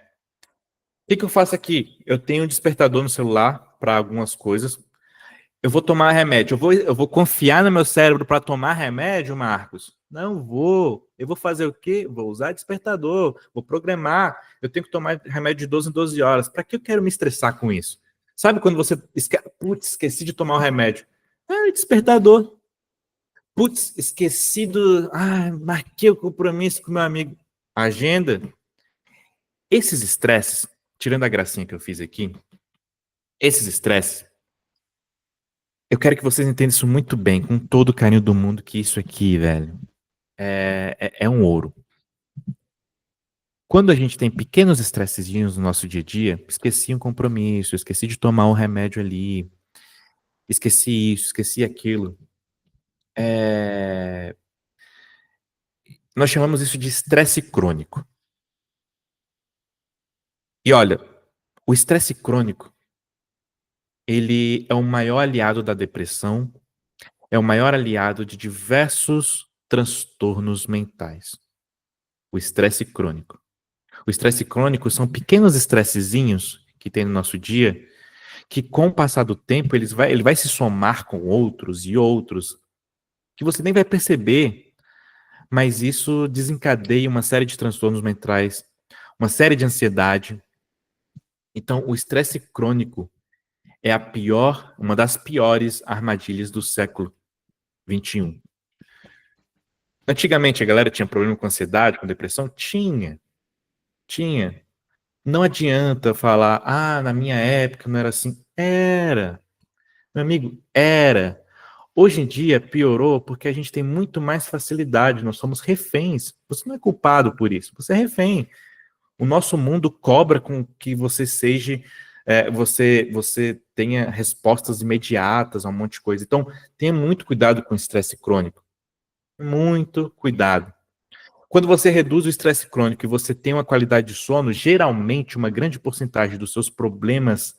O que eu faço aqui? Eu tenho um despertador no celular para algumas coisas. Eu vou tomar remédio. Eu vou confiar no meu cérebro para tomar remédio, Marcos? Não vou. Eu vou fazer o quê? Vou usar despertador, vou programar. Eu tenho que tomar remédio de 12 em 12 horas. Para que eu quero me estressar com isso? Sabe quando você putz, esqueci de tomar o remédio? Ah, despertador. Putz, esqueci do. Ah, marquei o compromisso com meu amigo. Agenda. Esses estresses, tirando a gracinha que eu fiz aqui, esses estresses, eu quero que vocês entendam isso muito bem, com todo o carinho do mundo, que isso aqui, velho, é um ouro. Quando a gente tem pequenos estressezinhos no nosso dia a dia, esqueci um compromisso, esqueci de tomar um remédio ali, esqueci isso, esqueci aquilo. Nós chamamos isso de estresse crônico. E olha, o estresse crônico, ele é o maior aliado da depressão, é o maior aliado de diversos transtornos mentais. O estresse crônico. O estresse crônico são pequenos estressezinhos que tem no nosso dia, que com o passar do tempo ele vai se somar com outros e outros, que você nem vai perceber, mas isso desencadeia uma série de transtornos mentais, uma série de ansiedade. Então, o estresse crônico é uma das piores armadilhas do século XXI. Antigamente a galera tinha problema com ansiedade, com depressão? Tinha. Não adianta falar, na minha época não era assim. Era. Meu amigo, era. Hoje em dia piorou porque a gente tem muito mais facilidade, nós somos reféns. Você não é culpado por isso, você é refém. O nosso mundo cobra com que você seja, você tenha respostas imediatas a um monte de coisa. Então, tenha muito cuidado com o estresse crônico. Muito cuidado. Quando você reduz o estresse crônico e você tem uma qualidade de sono, geralmente uma grande porcentagem dos seus problemas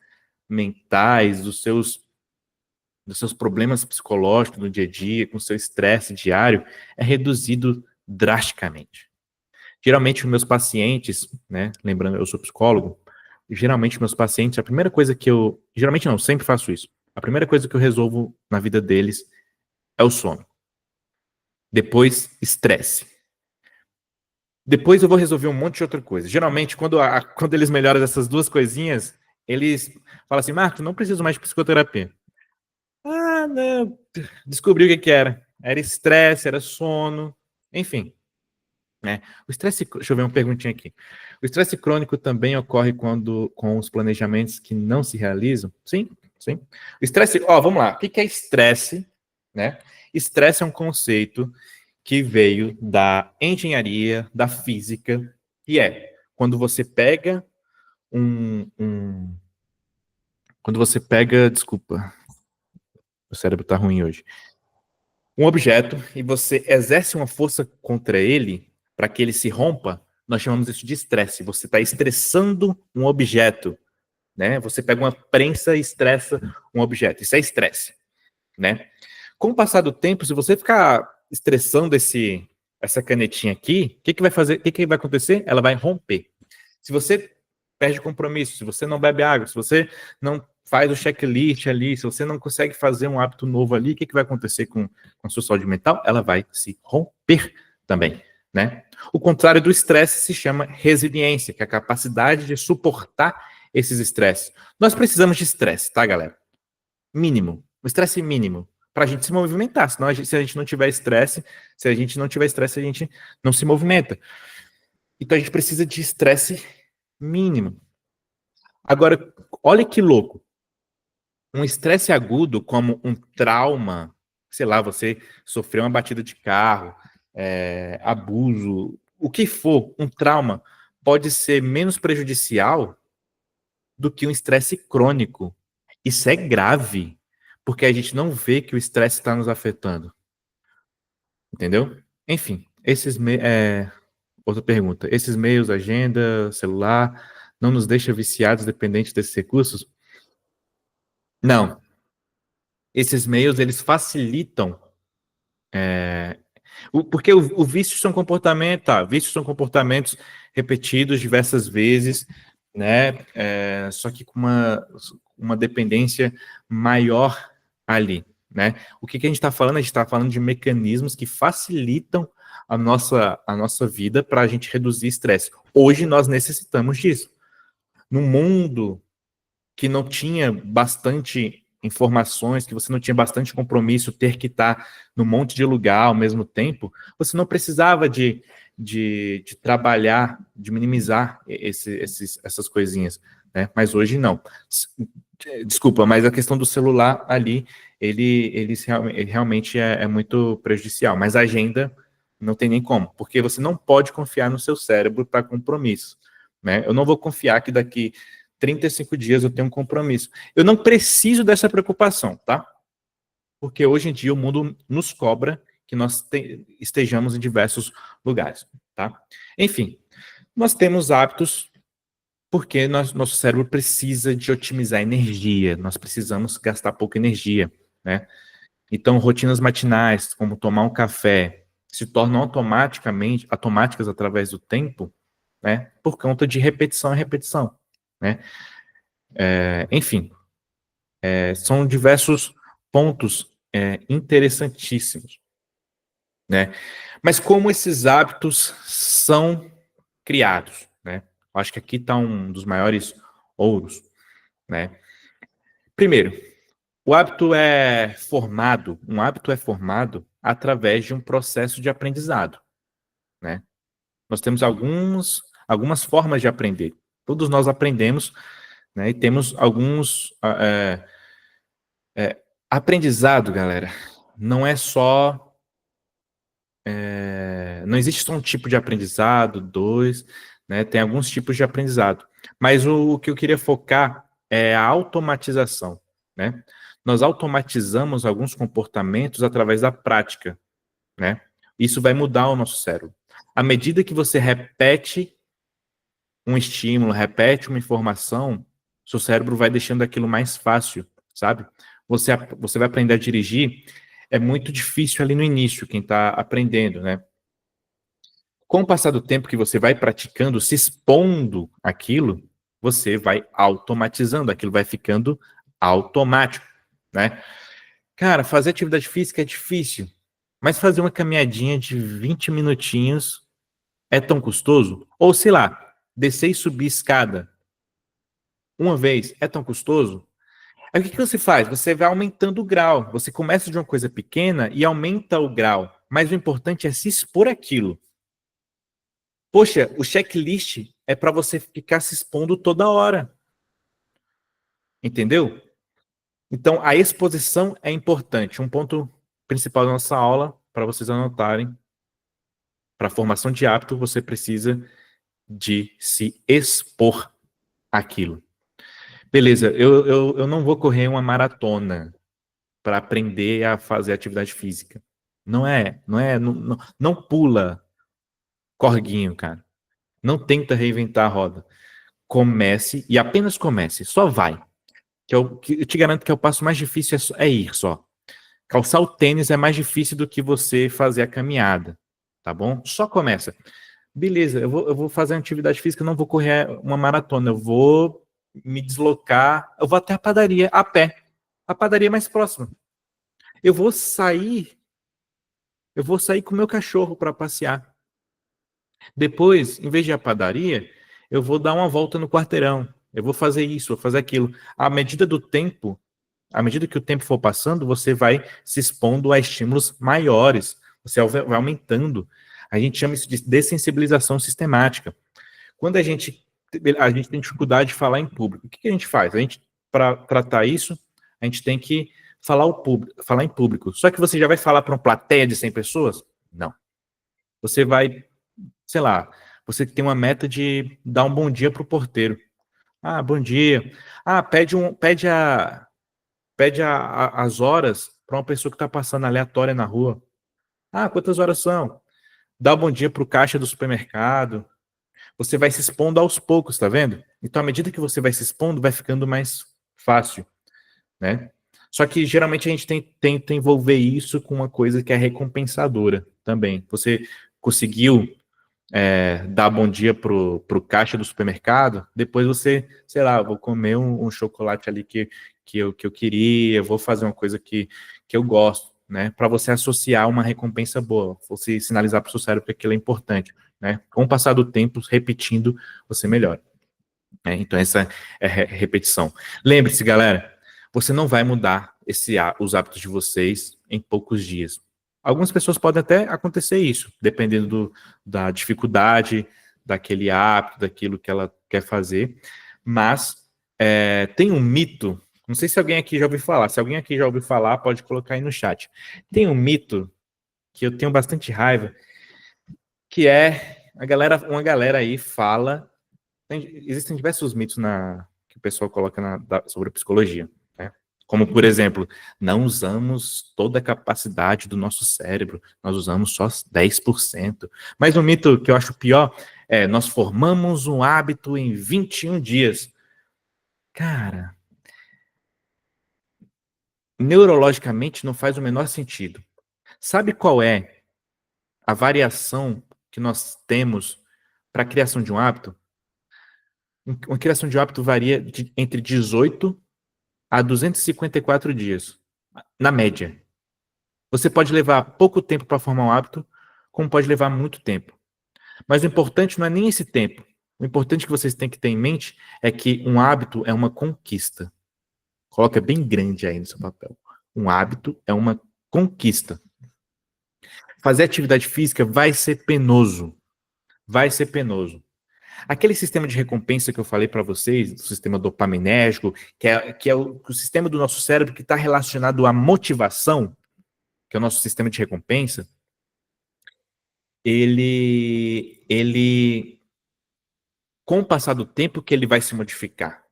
mentais, dos seus problemas psicológicos no dia a dia, com o seu estresse diário, é reduzido drasticamente. Geralmente, os meus pacientes, né, lembrando, eu sou psicólogo, geralmente meus pacientes, a primeira coisa que eu, geralmente não, sempre faço isso, a primeira coisa que eu resolvo na vida deles é o sono. Depois, estresse. Depois eu vou resolver um monte de outra coisa. Geralmente, quando eles melhoram essas duas coisinhas, eles falam assim, Marcos, não preciso mais de psicoterapia. Ah, não. Descobri o que era. Era estresse, era sono, enfim. Né? O estresse, deixa eu ver uma perguntinha aqui. O estresse crônico também ocorre com os planejamentos que não se realizam? Sim, sim. O estresse, vamos lá. O que é estresse? Né? Estresse é um conceito que veio da engenharia, da física, e quando você pega quando você pega, desculpa, o cérebro tá ruim hoje, um objeto e você exerce uma força contra ele para que ele se rompa, nós chamamos isso de estresse. Você está estressando um objeto, né? Você pega uma prensa e estressa um objeto. Isso é estresse, né? Com o passar do tempo, se você ficar estressando essa canetinha aqui, o que vai fazer? O que vai acontecer? Ela vai romper. Se você perde compromisso, se você não bebe água, se você não faz o checklist ali, se você não consegue fazer um hábito novo ali, o que vai acontecer com a sua saúde mental? Ela vai se romper também, né? O contrário do estresse se chama resiliência, que é a capacidade de suportar esses estresses. Nós precisamos de estresse, tá, galera? Mínimo, um estresse mínimo, para a gente se movimentar. Senão, se a gente não tiver estresse, a gente não se movimenta. Então, a gente precisa de estresse mínimo. Agora, olha que louco. Um estresse agudo, como um trauma, sei lá, você sofreu uma batida de carro, abuso, o que for, um trauma, pode ser menos prejudicial do que um estresse crônico. Isso é grave, porque a gente não vê que o estresse está nos afetando. Entendeu? Enfim, outra pergunta. Esses meios, agenda, celular, não nos deixa viciados dependentes desses recursos? Não. Esses meios, eles facilitam. Porque o vício são comportamentos, vícios são comportamentos repetidos diversas vezes, né? Só que com uma dependência maior ali, né? O que a gente está falando? A gente está falando de mecanismos que facilitam a nossa vida para a gente reduzir estresse. Hoje nós necessitamos disso. Num mundo que não tinha bastante informações, que você não tinha bastante compromisso, ter que estar num monte de lugar ao mesmo tempo, você não precisava de trabalhar, de minimizar essas coisinhas, né? Mas hoje não. Desculpa, mas a questão do celular ali, ele realmente é muito prejudicial. Mas a agenda não tem nem como, porque você não pode confiar no seu cérebro para compromisso, né? Eu não vou confiar que daqui 35 dias eu tenho um compromisso. Eu não preciso dessa preocupação, tá? Porque hoje em dia o mundo nos cobra que nós estejamos em diversos lugares, tá? Enfim, nós temos hábitos porque nosso cérebro precisa de otimizar energia, nós precisamos gastar pouca energia, né? Então, rotinas matinais, como tomar um café, se tornam automáticas através do tempo, né? Por conta de repetição e repetição, né? Enfim, são diversos pontos interessantíssimos, né? Mas como esses hábitos são criados, né? Acho que aqui está um dos maiores ouros, né? Primeiro, um hábito é formado através de um processo de aprendizado, né? Nós temos algumas formas de aprender. Todos nós aprendemos, né? E temos alguns aprendizado, galera. Não é só não existe só um tipo de aprendizado, dois, né? Tem alguns tipos de aprendizado. Mas o que eu queria focar é a automatização, né? Nós automatizamos alguns comportamentos através da prática, né? Isso vai mudar o nosso cérebro. À medida que você repete um estímulo, repete uma informação, seu cérebro vai deixando aquilo mais fácil, sabe? Você vai aprender a dirigir, é muito difícil ali no início, quem está aprendendo, né? Com o passar do tempo que você vai praticando, se expondo aquilo, você vai automatizando, aquilo vai ficando automático, né? Cara, fazer atividade física é difícil, mas fazer uma caminhadinha de 20 minutinhos é tão custoso? Ou, sei lá, descer e subir escada uma vez é tão custoso? Aí o que você faz? Você vai aumentando o grau. Você começa de uma coisa pequena e aumenta o grau. Mas o importante é se expor àquilo. Poxa, o checklist é para você ficar se expondo toda hora. Entendeu? Então, a exposição é importante. Um ponto principal da nossa aula, para vocês anotarem, para a formação de hábito, você precisa de se expor àquilo. Beleza, eu não vou correr uma maratona para aprender a fazer atividade física. Não pula corguinho, cara. Não tenta reinventar a roda. Comece e apenas comece, só vai. Que eu te garanto que é o passo mais difícil é ir só. Calçar o tênis é mais difícil do que você fazer a caminhada, tá bom? Só começa. Beleza, eu vou fazer uma atividade física, não vou correr uma maratona, eu vou me deslocar, eu vou até a padaria a pé, a padaria mais próxima. Eu vou sair, eu vou sair com o meu cachorro para passear. Depois, em vez de ir à padaria, eu vou dar uma volta no quarteirão. Eu vou fazer isso, vou fazer aquilo. À medida do tempo, à medida que o tempo for passando, você vai se expondo a estímulos maiores. Você vai aumentando. A gente chama isso de dessensibilização sistemática. Quando a gente tem dificuldade de falar em público, o que a gente faz? Para tratar isso, a gente tem que falar em público. Só que você já vai falar para uma plateia de 100 pessoas? Não. Você vai, sei lá, você tem uma meta de dar um bom dia para o porteiro. Ah, bom dia. Ah, pede as horas para uma pessoa que está passando aleatória na rua. Ah, quantas horas são? Dá um bom dia para o caixa do supermercado. Você vai se expondo aos poucos, tá vendo? Então, à medida que você vai se expondo, vai ficando mais fácil, né? Só que geralmente a gente tenta envolver isso com uma coisa que é recompensadora também. Você conseguiu dar bom dia pro caixa do supermercado, depois você, sei lá, vou comer um chocolate ali que eu queria, eu vou fazer uma coisa que eu gosto, né? Para você associar uma recompensa boa, você sinalizar para o seu cérebro que aquilo é importante, né? Com o passar do tempo, repetindo, você melhora. Né? Então, essa é a repetição. Lembre-se, galera, você não vai mudar os hábitos de vocês em poucos dias. Algumas pessoas podem até acontecer isso, dependendo da dificuldade, daquele hábito, daquilo que ela quer fazer. Mas tem um mito, não sei se alguém aqui já ouviu falar, se alguém aqui já ouviu falar, pode colocar aí no chat. Tem um mito que eu tenho bastante raiva, que é uma galera aí fala existem diversos mitos que o pessoal coloca sobre a psicologia, né? Como, por exemplo, não usamos toda a capacidade do nosso cérebro, nós usamos só 10%. Mas um mito que eu acho pior é nós formamos um hábito em 21 dias. Cara, neurologicamente não faz o menor sentido. Sabe qual é a variação que nós temos para a criação de um hábito? Uma criação de um hábito varia entre 18 a 254 dias, na média. Você pode levar pouco tempo para formar um hábito, como pode levar muito tempo. Mas o importante não é nem esse tempo. O importante que vocês têm que ter em mente é que um hábito é uma conquista. Coloca bem grande aí no seu papel. Um hábito é uma conquista. Fazer atividade física vai ser penoso. Vai ser penoso. Aquele sistema de recompensa que eu falei para vocês, o sistema dopaminérgico, que é o sistema do nosso cérebro que está relacionado à motivação, que é o nosso sistema de recompensa, ele com o passar do tempo que ele vai se modificar.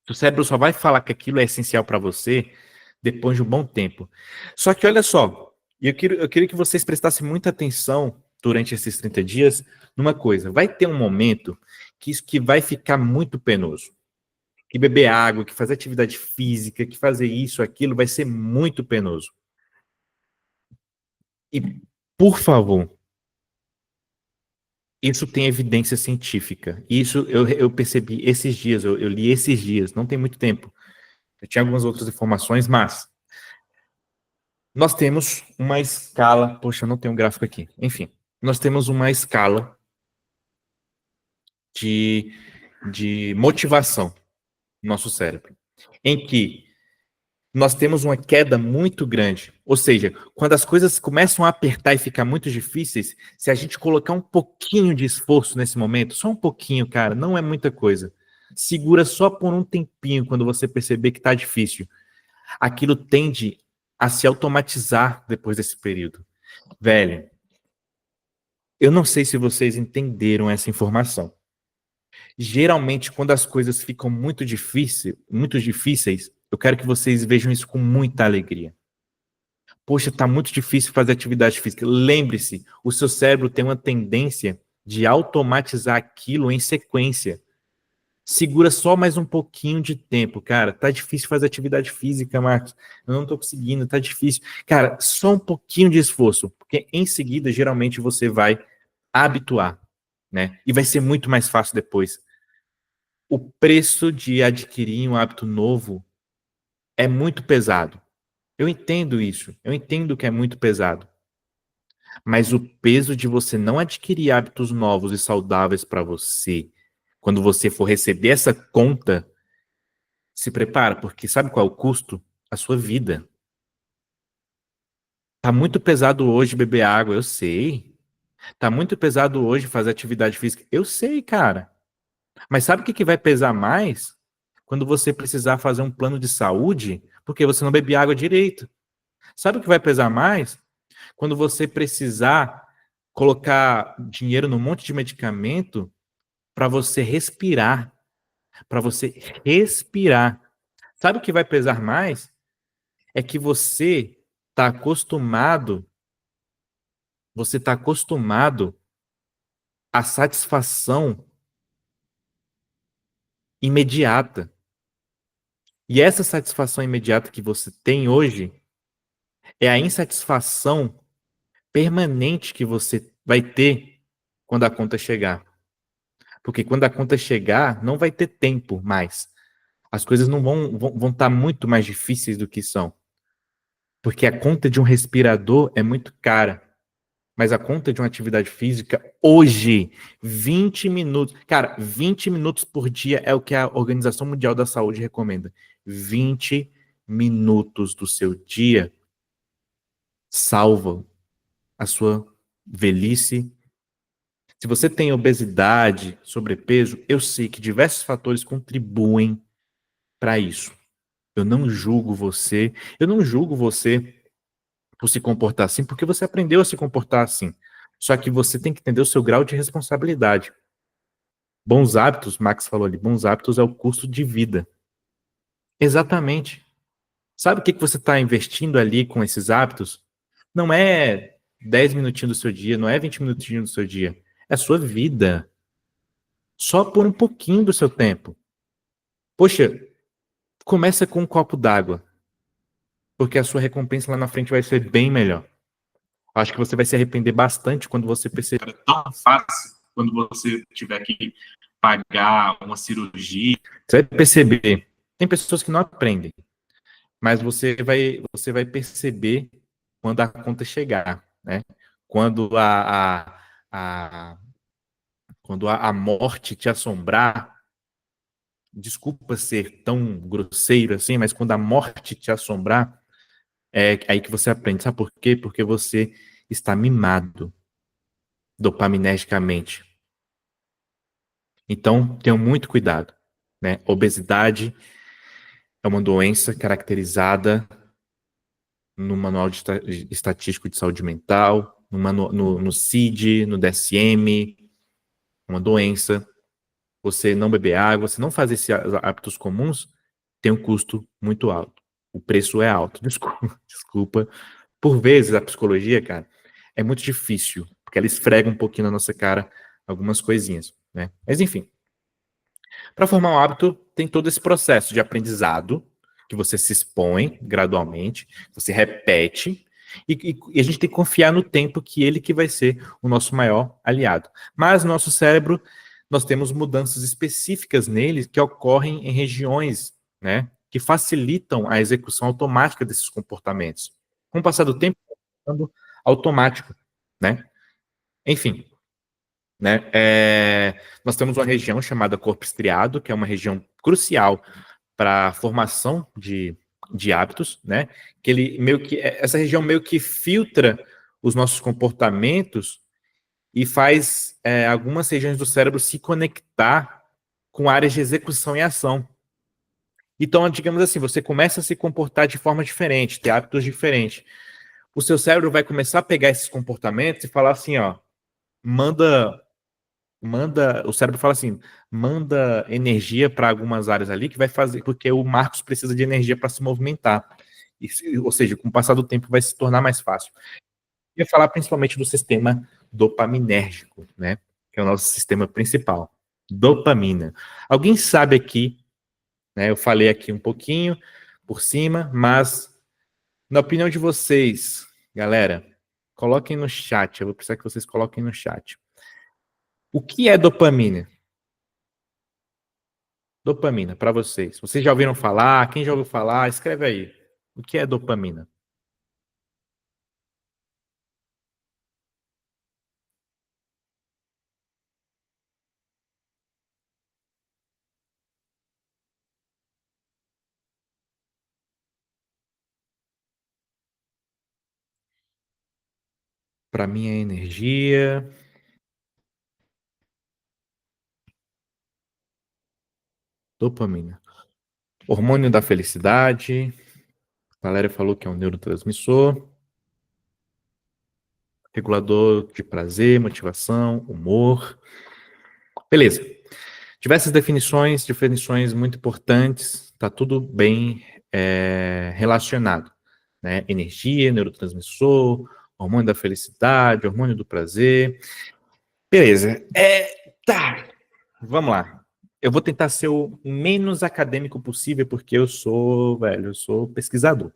O cérebro só vai falar que aquilo é essencial para você depois de um bom tempo. Só que olha só, eu queria que vocês prestassem muita atenção durante esses 30 dias numa coisa. Vai ter um momento que isso que vai ficar muito penoso. Que beber água, que fazer atividade física, que fazer isso, aquilo, vai ser muito penoso. E, por favor, isso tem evidência científica. Isso eu percebi esses dias, eu li esses dias, não tem muito tempo. Eu tinha algumas outras informações, mas nós temos uma escala. Poxa, eu não tenho um gráfico aqui. Enfim, nós temos uma escala de, de motivação no nosso cérebro, em que nós temos uma queda muito grande. Ou seja, quando as coisas começam a apertar e ficar muito difíceis, se a gente colocar um pouquinho de esforço nesse momento, só um pouquinho, cara, não é muita coisa. Segura só por um tempinho quando você perceber que está difícil. Aquilo tende a se automatizar depois desse período. Velho, eu não sei se vocês entenderam essa informação. Geralmente, quando as coisas ficam muito difíceis, eu quero que vocês vejam isso com muita alegria. Poxa, tá muito difícil fazer atividade física. Lembre-se, o seu cérebro tem uma tendência de automatizar aquilo em sequência. Segura só mais um pouquinho de tempo, cara. Tá difícil fazer atividade física, Marcos. Eu não tô conseguindo, tá difícil. Cara, só um pouquinho de esforço, porque em seguida, geralmente, você vai habituar, né? E vai ser muito mais fácil depois. O preço de adquirir um hábito novo é muito pesado. Eu entendo isso. Eu entendo que é muito pesado. Mas o peso de você não adquirir hábitos novos e saudáveis para você, quando você for receber essa conta, se prepara, porque sabe qual é o custo? A sua vida. Tá muito pesado hoje beber água, eu sei. Tá muito pesado hoje fazer atividade física, eu sei, cara. Mas sabe o que vai pesar mais? Quando você precisar fazer um plano de saúde, porque você não bebe água direito. Sabe o que vai pesar mais? Quando você precisar colocar dinheiro num monte de medicamento para você respirar, para você respirar. Sabe o que vai pesar mais? É que você está acostumado à satisfação imediata. E essa satisfação imediata que você tem hoje é a insatisfação permanente que você vai ter quando a conta chegar. Porque quando a conta chegar, não vai ter tempo mais. As coisas não vão estar muito mais difíceis do que são. Porque a conta de um respirador é muito cara. Mas a conta de uma atividade física, hoje, 20 minutos. Cara, 20 minutos por dia é o que a Organização Mundial da Saúde recomenda. 20 minutos do seu dia salvam a sua velhice. Se você tem obesidade, sobrepeso, eu sei que diversos fatores contribuem para isso. Eu não julgo você, eu não julgo você por se comportar assim, porque você aprendeu a se comportar assim. Só que você tem que entender o seu grau de responsabilidade. Bons hábitos, Max falou ali, bons hábitos é o custo de vida. Exatamente. Sabe o que você está investindo ali com esses hábitos? Não é 10 minutinhos do seu dia, não é 20 minutinhos do seu dia. É a sua vida. Só por um pouquinho do seu tempo. Poxa, começa com um copo d'água, porque a sua recompensa lá na frente vai ser bem melhor. Acho que você vai se arrepender bastante quando você perceber. É tão fácil quando você tiver que pagar uma cirurgia. Você vai perceber. Tem pessoas que não aprendem, mas você vai perceber quando a conta chegar, né? Quando a quando a morte te assombrar, desculpa ser tão grosseiro assim, mas quando a morte te assombrar, é aí que você aprende. Sabe por quê? Porque você está mimado dopaminergicamente. Então, tenham muito cuidado, né? Obesidade é uma doença caracterizada no Manual Estatístico de Saúde Mental, no CID, no DSM, uma doença. Você não beber água, você não fazer esses hábitos comuns, tem um custo muito alto. O preço é alto. Desculpa. Por vezes, a psicologia, cara, é muito difícil, porque ela esfrega um pouquinho na nossa cara algumas coisinhas, né? Mas, enfim, para formar um hábito, tem todo esse processo de aprendizado, que você se expõe gradualmente, você repete, e a gente tem que confiar no tempo que ele que vai ser o nosso maior aliado. Mas nosso cérebro, nós temos mudanças específicas nele que ocorrem em regiões, né, que facilitam a execução automática desses comportamentos. Com o passar do tempo, ficando automático, né? Enfim, né? Nós temos uma região chamada corpo estriado, que é uma região crucial para a formação de hábitos, né? Que ele meio que essa região meio que filtra os nossos comportamentos e faz algumas regiões do cérebro se conectar com áreas de execução e ação. Então, digamos assim, você começa a se comportar de forma diferente, ter hábitos diferentes. O seu cérebro vai começar a pegar esses comportamentos e falar assim, ó, o cérebro fala assim, manda energia para algumas áreas ali que vai fazer, porque o Marcos precisa de energia para se movimentar. Ou seja, com o passar do tempo vai se tornar mais fácil. Eu ia falar principalmente do sistema dopaminérgico, né? Que é o nosso sistema principal. Dopamina. Alguém sabe aqui, né? Eu falei aqui um pouquinho por cima, mas na opinião de vocês, galera, coloquem no chat. Eu vou precisar que vocês coloquem no chat. O que é dopamina? Dopamina, para vocês. Vocês já ouviram falar? Quem já ouviu falar? Escreve aí. O que é dopamina? Para mim é energia. Dopamina. Hormônio da felicidade. A Valéria falou que é um neurotransmissor. Regulador de prazer, motivação, humor. Beleza. Diversas definições muito importantes. Tá tudo bem relacionado. Né? Energia, neurotransmissor, hormônio da felicidade, hormônio do prazer. Beleza. Tá. Vamos lá. Eu vou tentar ser o menos acadêmico possível, porque eu sou pesquisador.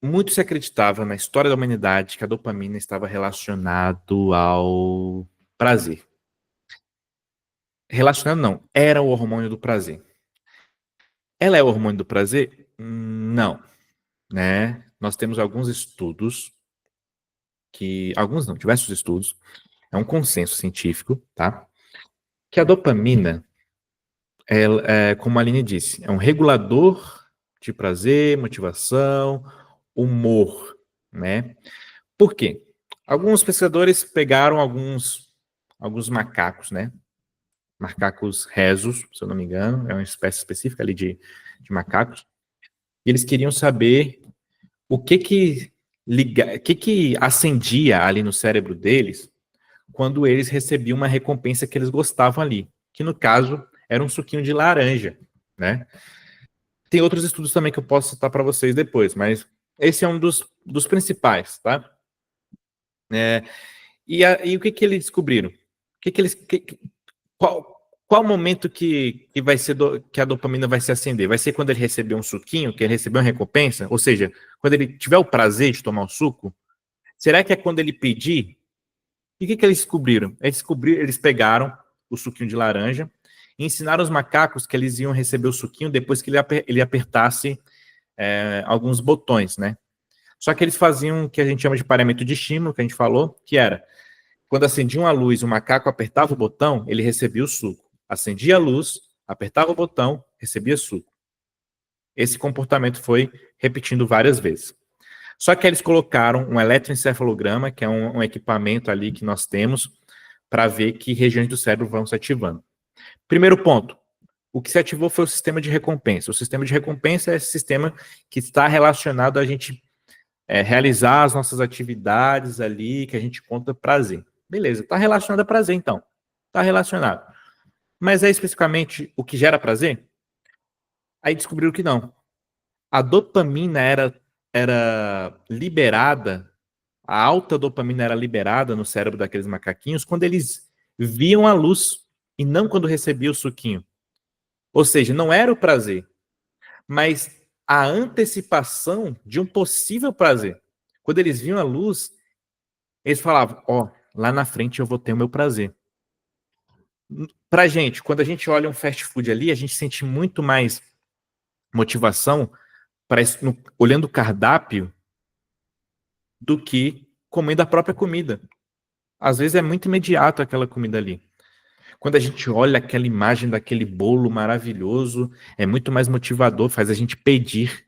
muito se acreditava na história da humanidade que a dopamina estava relacionado ao prazer. Relacionado não, era o hormônio do prazer. Ela é o hormônio do prazer? Não, né? Nós temos alguns estudos alguns não, diversos estudos, é um consenso científico, tá? Que a dopamina, como a Aline disse, é um regulador de prazer, motivação, humor, né? Por quê? Alguns pesquisadores pegaram alguns macacos, né? Macacos rezos, se eu não me engano, é uma espécie específica ali de macacos, e eles queriam saber o que acendia ali no cérebro deles quando eles recebiam uma recompensa que eles gostavam ali, que no caso era um suquinho de laranja, né? Tem outros estudos também que eu posso citar para vocês depois, mas esse é um dos principais, tá? E o que eles descobriram? Qual, qual momento que vai ser que a dopamina vai se acender? Vai ser quando ele receber um suquinho, que ele recebeu uma recompensa? Ou seja, quando ele tiver o prazer de tomar o suco? Será que é quando ele pedir? E o que eles descobriram? Eles pegaram o suquinho de laranja e ensinaram os macacos que eles iam receber o suquinho depois que ele apertasse alguns botões, né? Só que eles faziam o que a gente chama de pareamento de estímulo, que a gente falou, que era quando acendia uma luz, o macaco apertava o botão, ele recebia o suco. Acendia a luz, apertava o botão, recebia suco. Esse comportamento foi repetindo várias vezes. Só que eles colocaram um eletroencefalograma, que é um equipamento ali que nós temos para ver que regiões do cérebro vão se ativando. Primeiro ponto, o que se ativou foi o sistema de recompensa. O sistema de recompensa é esse sistema que está relacionado a gente realizar as nossas atividades ali, que a gente conta prazer. Beleza, está relacionado a prazer, então. Está relacionado. Mas é especificamente o que gera prazer? Aí descobriram que não. A dopamina era liberada, a alta dopamina era liberada no cérebro daqueles macaquinhos quando eles viam a luz e não quando recebiam o suquinho. Ou seja, não era o prazer, mas a antecipação de um possível prazer. Quando eles viam a luz, eles falavam, ó, lá na frente eu vou ter o meu prazer. Pra gente, quando a gente olha um fast food ali, a gente sente muito mais motivação olhando o cardápio do que comendo a própria comida. Às vezes é muito imediato aquela comida ali. Quando a gente olha aquela imagem daquele bolo maravilhoso, é muito mais motivador, faz a gente pedir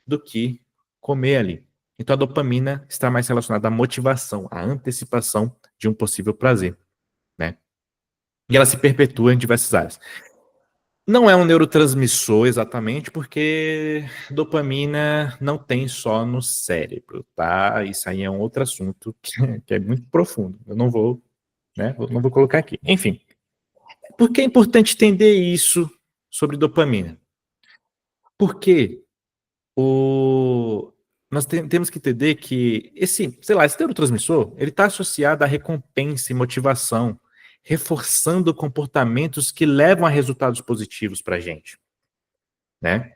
do que comer ali. Então a dopamina está mais relacionada à motivação, à antecipação de um possível prazer, né? E ela se perpetua em diversas áreas. Não é um neurotransmissor exatamente, porque dopamina não tem só no cérebro, tá? Isso aí é um outro assunto que é muito profundo. Eu não vou, né? Não vou colocar aqui. Enfim, por que é importante entender isso sobre dopamina? Porque nós temos que entender que esse neurotransmissor, ele está associado à recompensa e motivação, reforçando comportamentos que levam a resultados positivos para a gente, né?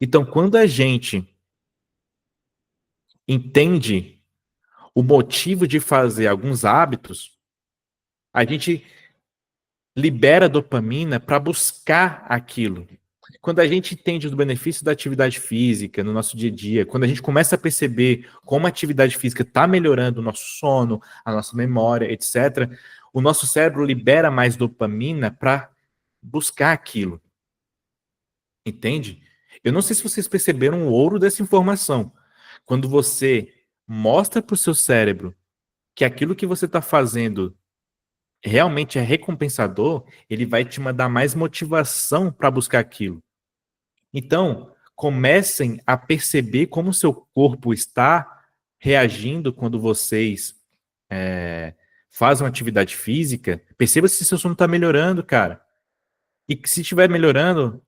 Então, quando a gente entende o motivo de fazer alguns hábitos, a gente libera dopamina para buscar aquilo. Quando a gente entende os benefícios da atividade física no nosso dia a dia, quando a gente começa a perceber como a atividade física está melhorando o nosso sono, a nossa memória, etc., o nosso cérebro libera mais dopamina para buscar aquilo. Entende? Eu não sei se vocês perceberam o ouro dessa informação. Quando você mostra para o seu cérebro que aquilo que você está fazendo realmente é recompensador, ele vai te mandar mais motivação para buscar aquilo. Então, comecem a perceber como o seu corpo está reagindo quando vocês fazem uma atividade física. Perceba se seu sono está melhorando, cara. E que se estiver melhorando,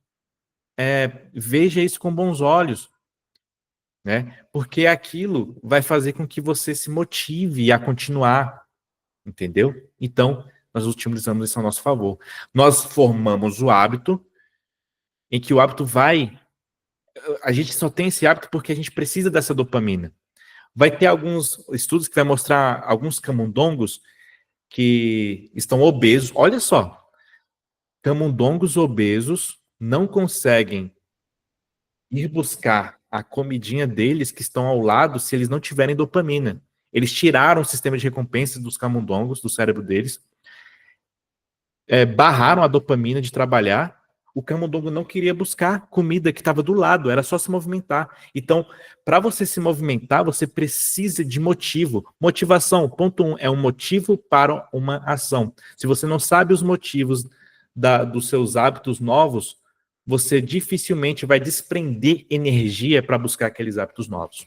veja isso com bons olhos, né? Porque aquilo vai fazer com que você se motive a continuar, entendeu? Então, nós utilizamos isso a nosso favor. Nós formamos o hábito, em que o hábito vai A gente só tem esse hábito porque a gente precisa dessa dopamina. Vai ter alguns estudos que vai mostrar alguns camundongos que estão obesos. Olha só, camundongos obesos não conseguem ir buscar a comidinha deles que estão ao lado se eles não tiverem dopamina. Eles tiraram o sistema de recompensa dos camundongos, do cérebro deles, barraram a dopamina de trabalhar. O camundongo não queria buscar comida que estava do lado, era só se movimentar. Então, para você se movimentar, você precisa de motivo. Motivação, ponto 1, é um motivo para uma ação. Se você não sabe os motivos dos seus hábitos novos, você dificilmente vai desprender energia para buscar aqueles hábitos novos.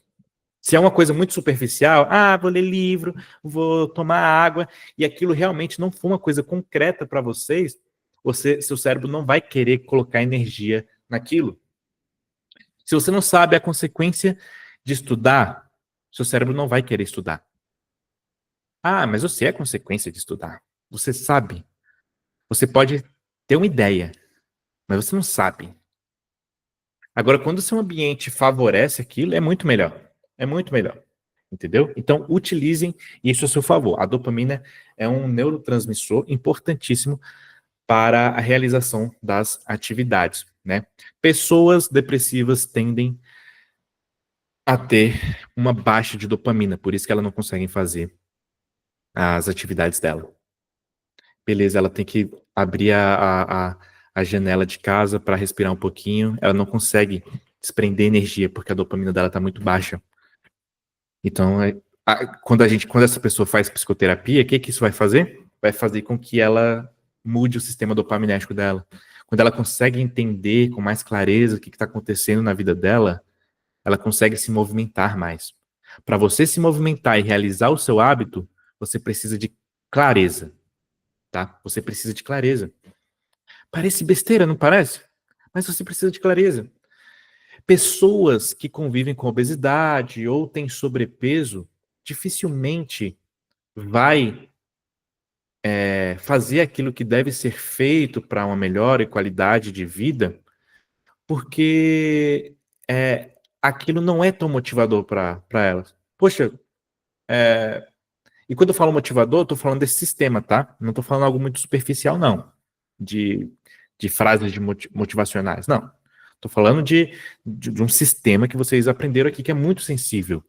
Se é uma coisa muito superficial, vou ler livro, vou tomar água, e aquilo realmente não for uma coisa concreta para vocês, seu cérebro não vai querer colocar energia naquilo. Se você não sabe a consequência de estudar, seu cérebro não vai querer estudar. Mas você é a consequência de estudar. Você sabe. Você pode ter uma ideia, mas você não sabe. Agora, quando o seu ambiente favorece aquilo, é muito melhor. É muito melhor. Entendeu? Então, utilizem isso a seu favor. A dopamina é um neurotransmissor importantíssimo para a realização das atividades, né? Pessoas depressivas tendem a ter uma baixa de dopamina, por isso que elas não conseguem fazer as atividades dela. Beleza, ela tem que abrir a janela de casa para respirar um pouquinho, ela não consegue desprender energia, porque a dopamina dela está muito baixa. Então, quando essa pessoa faz psicoterapia, o que isso vai fazer? Vai fazer com que ela mude o sistema dopaminérgico dela. Quando ela consegue entender com mais clareza o que está acontecendo na vida dela, ela consegue se movimentar mais. Para você se movimentar e realizar o seu hábito, você precisa de clareza, tá? Você precisa de clareza. Parece besteira, não parece? Mas você precisa de clareza. Pessoas que convivem com obesidade ou têm sobrepeso, dificilmente vai fazer aquilo que deve ser feito para uma melhor qualidade de vida, porque aquilo não é tão motivador para elas. Poxa, e quando eu falo motivador, eu estou falando desse sistema, tá? Não estou falando algo muito superficial, não, de frases motivacionais, não. Estou falando de um sistema que vocês aprenderam aqui que é muito sensível.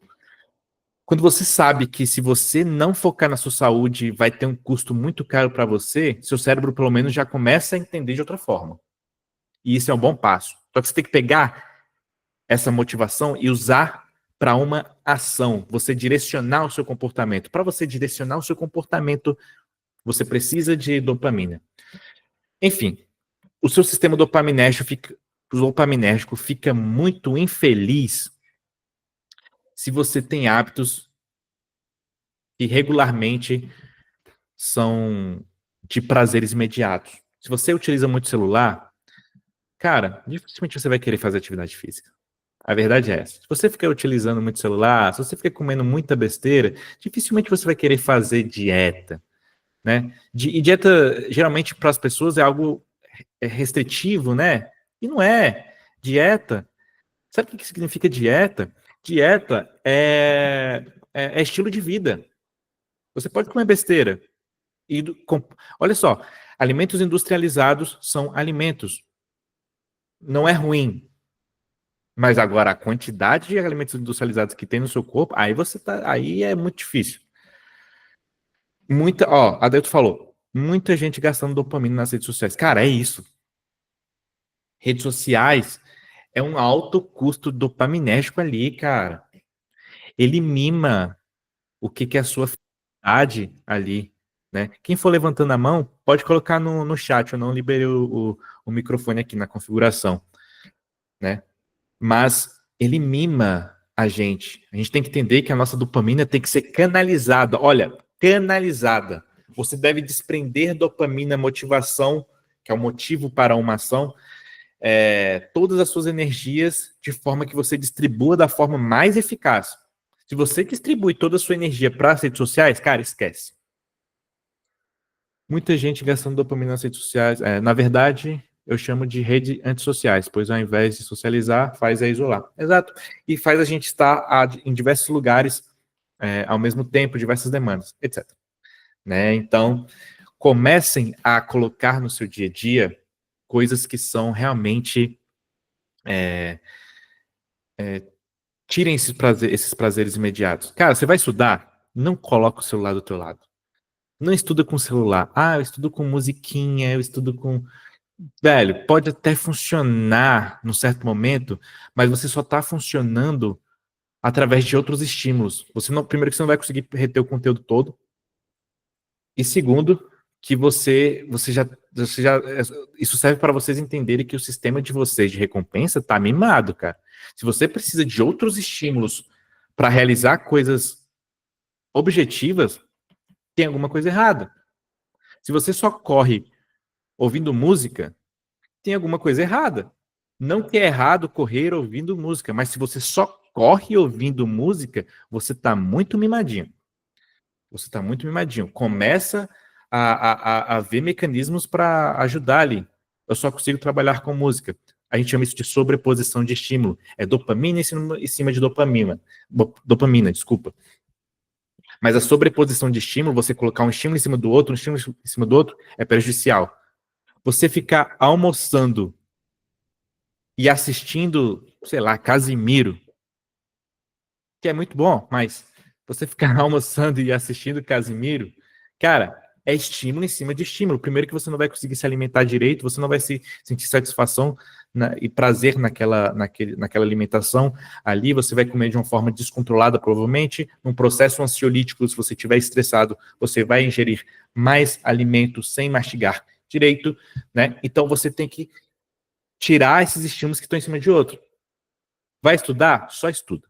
Quando você sabe que se você não focar na sua saúde vai ter um custo muito caro para você, seu cérebro pelo menos já começa a entender de outra forma. E isso é um bom passo. Só que você tem que pegar essa motivação e usar para uma ação, você direcionar o seu comportamento. Para você direcionar o seu comportamento, você precisa de dopamina. Enfim, o seu sistema dopaminérgico fica muito infeliz se você tem hábitos que regularmente são de prazeres imediatos. Se você utiliza muito celular, cara, dificilmente você vai querer fazer atividade física. A verdade é essa. Se você ficar utilizando muito celular, se você ficar comendo muita besteira, dificilmente você vai querer fazer dieta, né? E dieta, geralmente, para as pessoas é algo restritivo, né? E não é. Dieta. Sabe o que significa dieta? Dieta é estilo de vida. Você pode comer besteira. Olha só, alimentos industrializados são alimentos. Não é ruim. Mas agora a quantidade de alimentos industrializados que tem no seu corpo, aí é muito difícil. A Adelto falou, muita gente gastando dopamina nas redes sociais. Cara, é isso. Redes sociais é um alto custo dopaminérgico ali, cara. Ele mima o que é a sua felicidade ali, né? Quem for levantando a mão, pode colocar no chat, eu não liberei o microfone aqui na configuração, né? Mas ele mima a gente. A gente tem que entender que a nossa dopamina tem que ser canalizada. Olha, canalizada. Você deve desprender dopamina, motivação, que é o motivo para uma ação, todas as suas energias de forma que você distribua da forma mais eficaz. Se você distribui toda a sua energia para as redes sociais, cara, esquece. Muita gente gastando dopamina nas redes sociais. Na verdade, eu chamo de rede antissociais, pois ao invés de socializar, faz é isolar. Exato. E faz a gente estar em diversos lugares ao mesmo tempo, diversas demandas, etc. Né? Então, comecem a colocar no seu dia a dia coisas que são realmente tirem esses prazeres imediatos. Cara, você vai estudar? Não coloca o celular do teu lado. Não estuda com celular. Ah, eu estudo com musiquinha, eu estudo com... Velho, pode até funcionar num certo momento, mas você só está funcionando através de outros estímulos. Primeiro que você não vai conseguir reter o conteúdo todo. E segundo, que isso serve para vocês entenderem que o sistema de vocês de recompensa está mimado, cara. Se você precisa de outros estímulos para realizar coisas objetivas, tem alguma coisa errada. Se você só corre ouvindo música, tem alguma coisa errada. Não que é errado correr ouvindo música, mas se você só corre ouvindo música, você está muito mimadinho. Você está muito mimadinho. Começa a ver mecanismos para ajudar ali. Eu só consigo trabalhar com música. A gente chama isso de sobreposição de estímulo. É dopamina em cima de dopamina. Dopamina, desculpa. Mas a sobreposição de estímulo, você colocar um estímulo em cima do outro, um estímulo em cima do outro, é prejudicial. Você ficar almoçando e assistindo, sei lá, Casimiro, que é muito bom, mas você ficar almoçando e assistindo Casimiro, cara, é estímulo em cima de estímulo. Primeiro que você não vai conseguir se alimentar direito, você não vai sentir satisfação e prazer naquela alimentação ali, você vai comer de uma forma descontrolada, provavelmente. Num processo ansiolítico, se você estiver estressado, você vai ingerir mais alimento sem mastigar direito, né? Então você tem que tirar esses estímulos que estão em cima de outro. Vai estudar? Só estuda.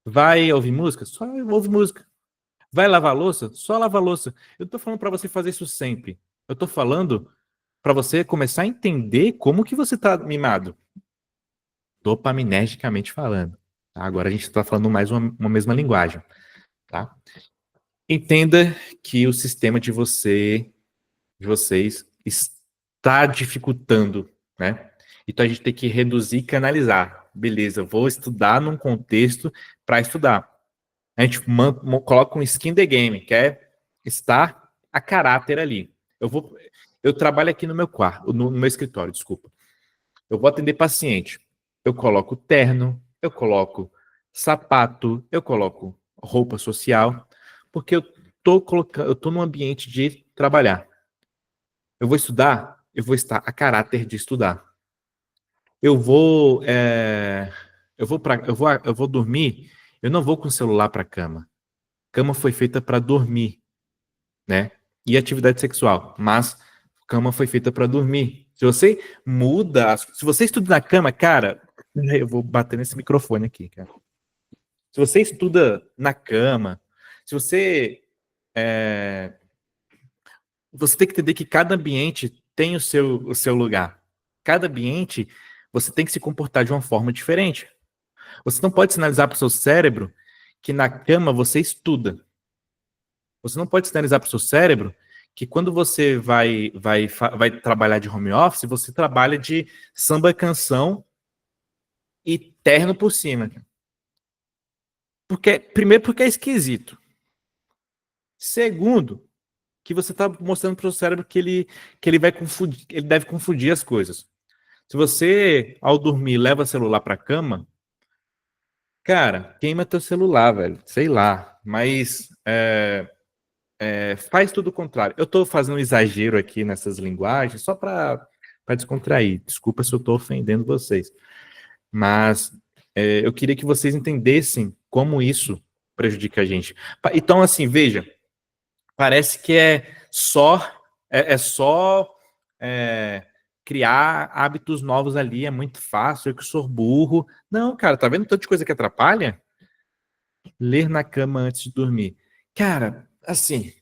Vai ouvir música? Só ouve música. Vai lavar louça? Só lava louça. Eu tô falando para você fazer isso sempre. Eu tô falando para você começar a entender como que você tá mimado. Dopaminergicamente falando. Tá? Agora a gente está falando mais uma mesma linguagem. Tá? Entenda que o sistema de vocês está dificultando, né? Então a gente tem que reduzir e canalizar. Beleza, eu vou estudar num contexto para estudar. A gente coloca um skin the game, que é estar a caráter ali. Eu trabalho aqui no meu quarto, no meu escritório, desculpa. Eu vou atender paciente. Eu coloco terno, eu coloco sapato, eu coloco roupa social, porque eu tô num ambiente de trabalhar. Eu vou estudar, eu vou estar a caráter de estudar. Eu vou, eu vou dormir. Eu não vou com o celular para a cama. Cama foi feita para dormir, né? E atividade sexual, mas cama foi feita para dormir. Se você se você estuda na cama, cara, eu vou bater nesse microfone aqui, cara. Se você estuda na cama, se você você tem que entender que cada ambiente tem o seu lugar. Cada ambiente você tem que se comportar de uma forma diferente. Você não pode sinalizar para o seu cérebro que na cama você estuda. Você não pode sinalizar para o seu cérebro que quando você vai trabalhar de home office, você trabalha de samba canção e terno por cima. Primeiro, porque é esquisito. Segundo, que você está mostrando para o seu cérebro que ele deve confundir as coisas. Se você, ao dormir, leva celular para a cama, cara, queima teu celular, velho. Sei lá. Mas faz tudo o contrário. Eu estou fazendo um exagero aqui nessas linguagens só para descontrair. Desculpa se eu estou ofendendo vocês. Mas eu queria que vocês entendessem como isso prejudica a gente. Então, assim, veja, parece que é só criar hábitos novos ali, é muito fácil, eu que sou burro. Não, cara, tá vendo tanta de coisa que atrapalha? Ler na cama antes de dormir. Cara, assim,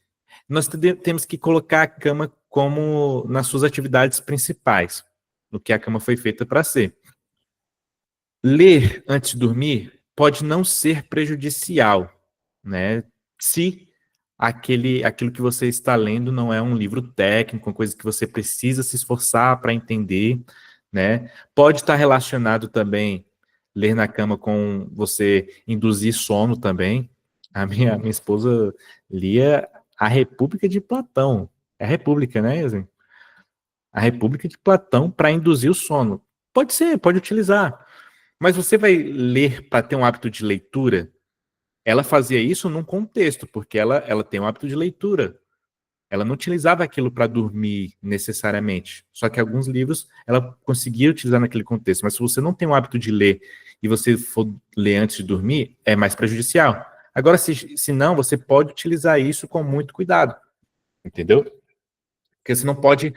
nós temos que colocar a cama como nas suas atividades principais, no que a cama foi feita para ser. Ler antes de dormir pode não ser prejudicial, né? Se aquilo que você está lendo não é um livro técnico, uma coisa que você precisa se esforçar para entender, né? Pode estar relacionado também, ler na cama, com você induzir sono também. A minha esposa lia A República de Platão. É a República, né, Yasmin? A República de Platão para induzir o sono. Pode ser, pode utilizar. Mas você vai ler para ter um hábito de leitura? Ela fazia isso num contexto, porque ela tem um hábito de leitura. Ela não utilizava aquilo para dormir necessariamente. Só que alguns livros ela conseguia utilizar naquele contexto. Mas se você não tem o hábito de ler e você for ler antes de dormir, é mais prejudicial. Agora, se não, você pode utilizar isso com muito cuidado. Entendeu? Porque você não pode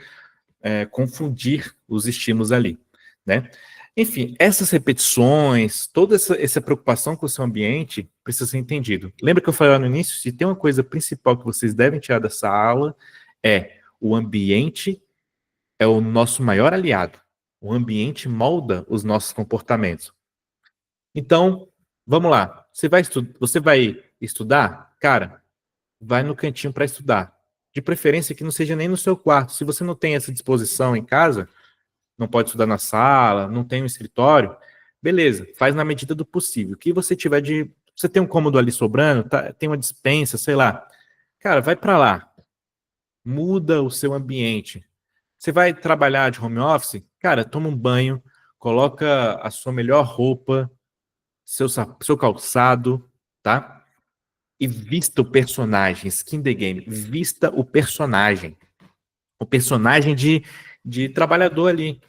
confundir os estímulos ali, né? Enfim, essas repetições, toda essa preocupação com o seu ambiente precisa ser entendido. Lembra que eu falei lá no início? Se tem uma coisa principal que vocês devem tirar dessa aula, é o ambiente é o nosso maior aliado. O ambiente molda os nossos comportamentos. Então, vamos lá. Você vai estudar? Cara, vai no cantinho para estudar. De preferência que não seja nem no seu quarto. Se você não tem essa disposição em casa, não pode estudar na sala, não tem um escritório, beleza, faz na medida do possível. O que você tiver de. Você tem um cômodo ali sobrando, tem uma despensa, sei lá. Cara, vai para lá. Muda o seu ambiente. Você vai trabalhar de home office? Cara, toma um banho, coloca a sua melhor roupa, seu calçado, tá? E vista o personagem, skin the game. Vista o personagem. O personagem de trabalhador ali.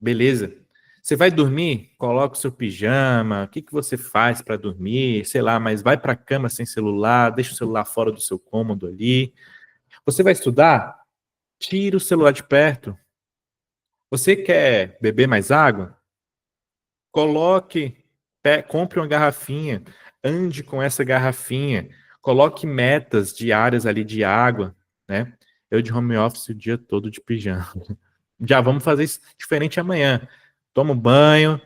Beleza. Você vai dormir? Coloca o seu pijama. O que que você faz para dormir? Sei lá, mas vai para a cama sem celular, deixa o celular fora do seu cômodo ali. Você vai estudar? Tira o celular de perto. Você quer beber mais água? Coloque, compre uma garrafinha, ande com essa garrafinha, coloque metas diárias ali de água, né? Eu de home office o dia todo de pijama. Já vamos fazer isso diferente amanhã. Toma um banho,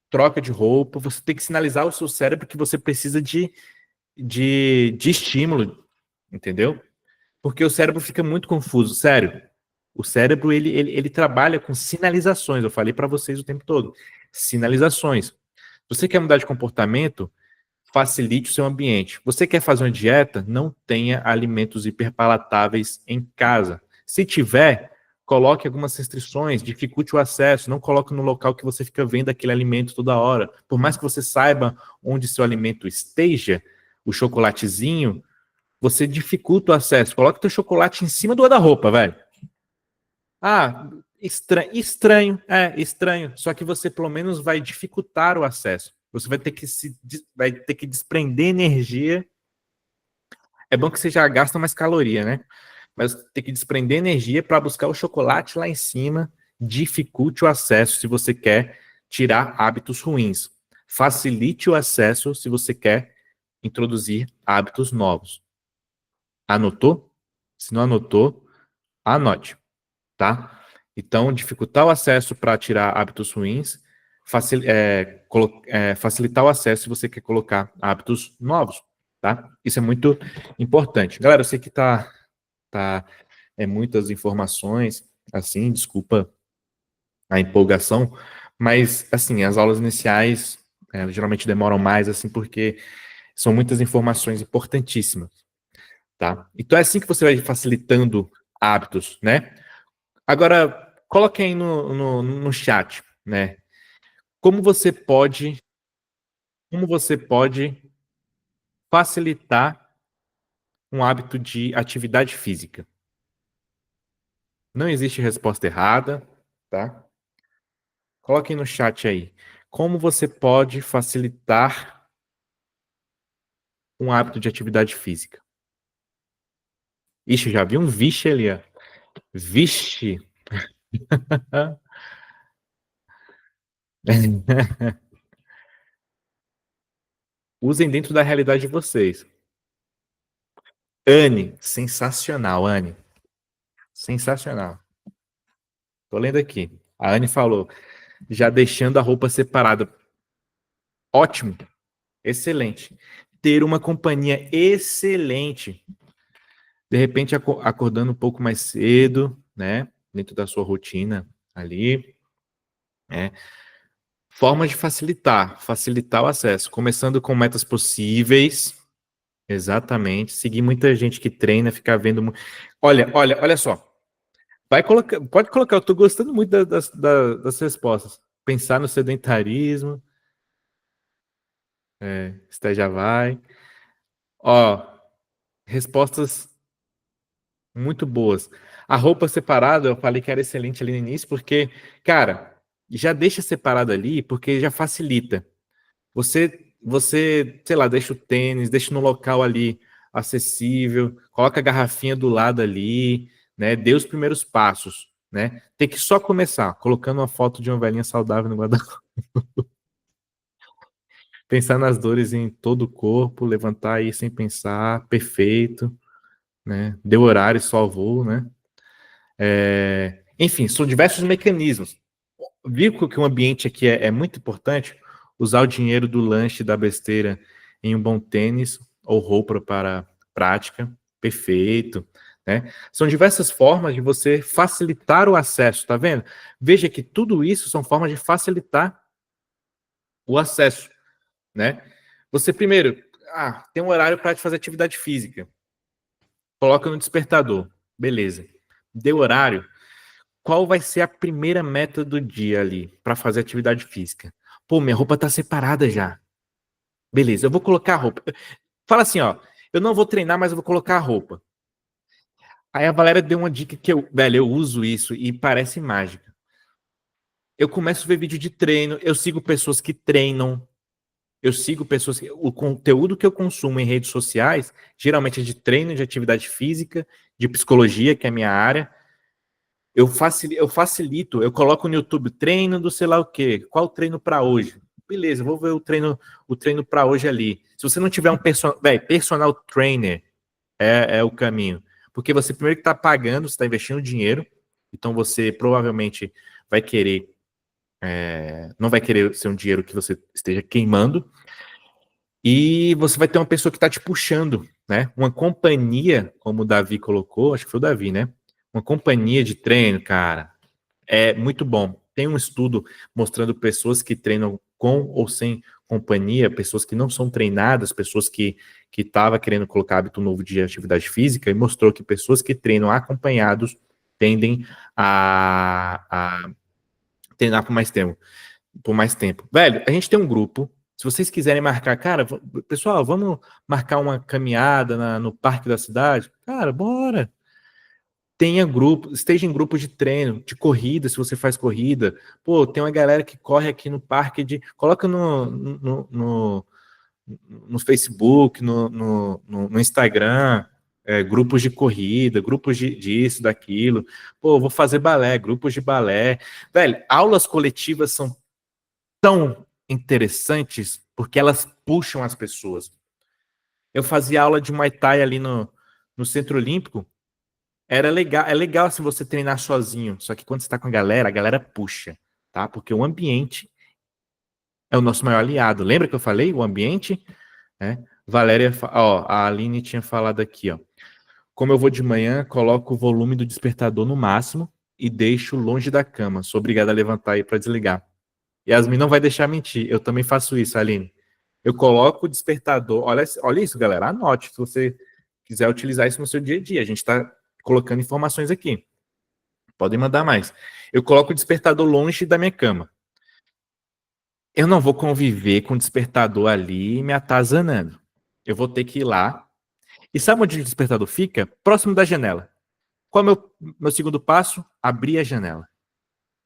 troca de roupa, você tem que sinalizar ao seu cérebro que você precisa de estímulo, entendeu? Porque o cérebro fica muito confuso, sério. O cérebro, ele trabalha com sinalizações, eu falei para vocês o tempo todo. Sinalizações. Você quer mudar de comportamento? Facilite o seu ambiente. Você quer fazer uma dieta? Não tenha alimentos hiperpalatáveis em casa. Se tiver, coloque algumas restrições, dificulte o acesso, não coloque no local que você fica vendo aquele alimento toda hora. Por mais que você saiba onde seu alimento esteja, o chocolatezinho, você dificulta o acesso. Coloque teu chocolate em cima do guarda-roupa, velho. Ah, estranho. Só que você pelo menos vai dificultar o acesso. Você vai ter que desprender energia. É bom que você já gasta mais caloria, né? Mas tem que desprender energia para buscar o chocolate lá em cima. Dificulte o acesso se você quer tirar hábitos ruins. Facilite o acesso se você quer introduzir hábitos novos. Anotou? Se não anotou, anote, tá? Então, dificultar o acesso para tirar hábitos ruins, facilitar o acesso se você quer colocar hábitos novos, tá? Isso é muito importante. Galera, eu sei que tá muitas informações, assim, desculpa a empolgação, mas, assim, as aulas iniciais geralmente demoram mais, assim, porque são muitas informações importantíssimas, tá? Então, é assim que você vai facilitando hábitos, né? Agora, coloque aí no chat, né? Como você pode, como você pode facilitar um hábito de atividade física? Não existe resposta errada, tá? Coloque no chat aí. Como você pode facilitar um hábito de atividade física? Ixi, já vi um vixe ali, ó. Vixe. Usem dentro da realidade de vocês. Anne, sensacional, Anne. Sensacional. Tô lendo aqui. A Anne falou, já deixando a roupa separada. Ótimo, excelente. ter uma companhia excelente. De repente, acordando um pouco mais cedo, né? Dentro da sua rotina ali, né? Formas de facilitar o acesso, começando com metas possíveis, exatamente. Seguir muita gente que treina, ficar vendo. Olha só. Pode colocar, eu tô gostando muito das respostas. Pensar no sedentarismo, já vai. Ó, respostas muito boas. A roupa separada, eu falei que era excelente ali no início, porque, cara, já deixa separado ali, porque já facilita. Você, sei lá, deixa o tênis, deixa no local ali acessível, coloca a garrafinha do lado ali, né? Dê os primeiros passos, né? Tem que só começar, colocando uma foto de uma velhinha saudável no guarda-roupa. Pensar nas dores em todo o corpo, levantar aí sem pensar, perfeito, né? Deu horário, salvou, né? Enfim, são diversos mecanismos. Viu que o ambiente aqui é muito importante? Usar o dinheiro do lanche da besteira em um bom tênis ou roupa para prática, perfeito, né? São diversas formas de você facilitar o acesso, tá vendo? Veja que tudo isso são formas de facilitar o acesso, né? Você primeiro, tem um horário para fazer atividade física, coloca no despertador, beleza? Deu horário, qual vai ser a primeira meta do dia ali para fazer atividade física? Pô, minha roupa tá separada já. Beleza, eu vou colocar a roupa. Fala assim, ó, eu não vou treinar, mas eu vou colocar a roupa. Aí a Valéria deu uma dica que eu uso isso e parece mágica. Eu começo a ver vídeo de treino, eu sigo pessoas que treinam, eu sigo pessoas que o conteúdo que eu consumo em redes sociais, geralmente é de treino, de atividade física, de psicologia, que é a minha área. Eu facilito, eu coloco no YouTube treino do sei lá o quê, qual o treino para hoje? Beleza, vou ver o treino para hoje ali. Se você não tiver um personal trainer é o caminho, porque você primeiro que está pagando, você está investindo dinheiro, então você provavelmente vai querer, não vai querer ser um dinheiro que você esteja queimando, e você vai ter uma pessoa que está te puxando, né? Uma companhia, como o Davi colocou, acho que foi o Davi, né? Uma companhia de treino, cara, é muito bom. Tem um estudo mostrando pessoas que treinam com ou sem companhia, pessoas que não são treinadas, pessoas que estavam querendo colocar hábito novo de atividade física, e mostrou que pessoas que treinam acompanhados tendem a treinar por mais tempo. Por mais tempo. Velho, a gente tem um grupo. Se vocês quiserem marcar, cara, pessoal, vamos marcar uma caminhada no parque da cidade? Cara, bora. Tenha grupo, esteja em grupo de treino, de corrida, se você faz corrida. Pô, tem uma galera que corre aqui no parque de. Coloca no Facebook, no Instagram, grupos de corrida, grupos disso, daquilo. Pô, vou fazer balé, grupos de balé. Velho, aulas coletivas são tão interessantes porque elas puxam as pessoas. Eu fazia aula de Muay Thai ali no Centro Olímpico. Era legal, é legal se você treinar sozinho, só que quando você tá com a galera puxa, tá? Porque o ambiente é o nosso maior aliado. Lembra que eu falei? O ambiente, né? Valéria, ó, a Aline tinha falado aqui, ó. Como eu vou de manhã, coloco o volume do despertador no máximo e deixo longe da cama. Sou obrigado a levantar aí para desligar. Yasmin não vai deixar mentir. Eu também faço isso, Aline. Eu coloco o despertador. Olha isso, galera. Anote se você quiser utilizar isso no seu dia a dia. A gente está colocando informações aqui. Podem mandar mais. Eu coloco o despertador longe da minha cama. Eu não vou conviver com o despertador ali me atazanando. Eu vou ter que ir lá. E sabe onde o despertador fica? Próximo da janela. Qual é o meu segundo passo? Abrir a janela.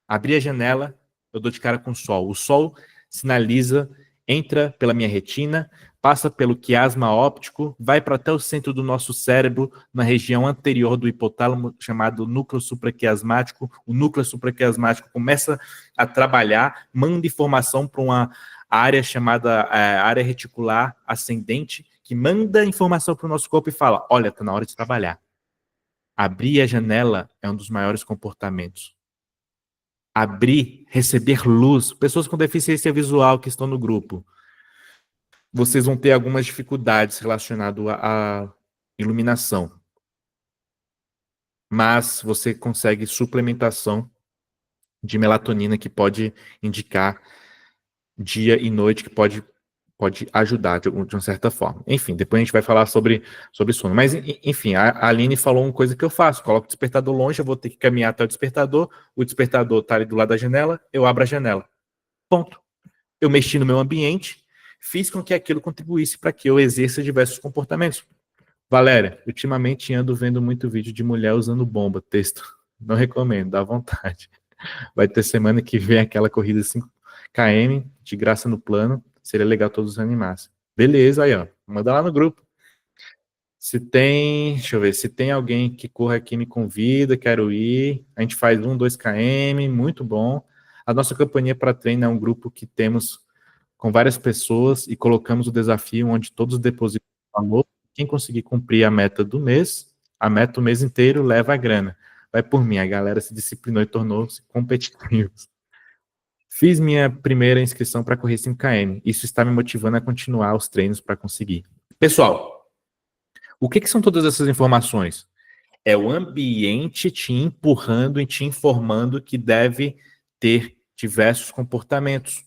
Abrir a janela, eu dou de cara com o sol. O sol sinaliza, entra pela minha retina, passa pelo quiasma óptico, vai para até o centro do nosso cérebro, na região anterior do hipotálamo, chamado núcleo supraquiasmático. O núcleo supraquiasmático começa a trabalhar, manda informação para uma área chamada área reticular ascendente, que manda informação para o nosso corpo e fala: olha, está na hora de trabalhar. Abrir a janela é um dos maiores comportamentos. Abrir, receber luz, pessoas com deficiência visual que estão no grupo. vocês vão ter algumas dificuldades relacionadas à iluminação. Mas você consegue suplementação de melatonina que pode indicar dia e noite, que pode ajudar de uma certa forma. Enfim, depois a gente vai falar sobre sono. Mas, enfim, a Aline falou uma coisa que eu faço. Coloco o despertador longe, eu vou ter que caminhar até o despertador está ali do lado da janela, eu abro a janela. Ponto. Eu mexi no meu ambiente, fiz com que aquilo contribuísse para que eu exerça diversos comportamentos. Valéria, ultimamente ando vendo muito vídeo de mulher usando bomba, texto. Não recomendo, dá vontade. Vai ter semana que vem aquela corrida 5 km, de graça no plano. Seria legal todos animassem. Beleza, aí, ó. Manda lá no grupo. Deixa eu ver, se tem alguém que corra aqui, me convida, quero ir. A gente faz 2 km, muito bom. A nossa companhia para treino é um grupo que temos com várias pessoas e colocamos o desafio onde todos depositam valor. Quem conseguir cumprir a meta do mês, a meta do mês inteiro, leva a grana. Vai por mim, a galera se disciplinou e tornou-se competitivos. Fiz minha primeira inscrição para correr 5 km. Isso está me motivando a continuar os treinos para conseguir. Pessoal, o que são todas essas informações? É o ambiente te empurrando e te informando que deve ter diversos comportamentos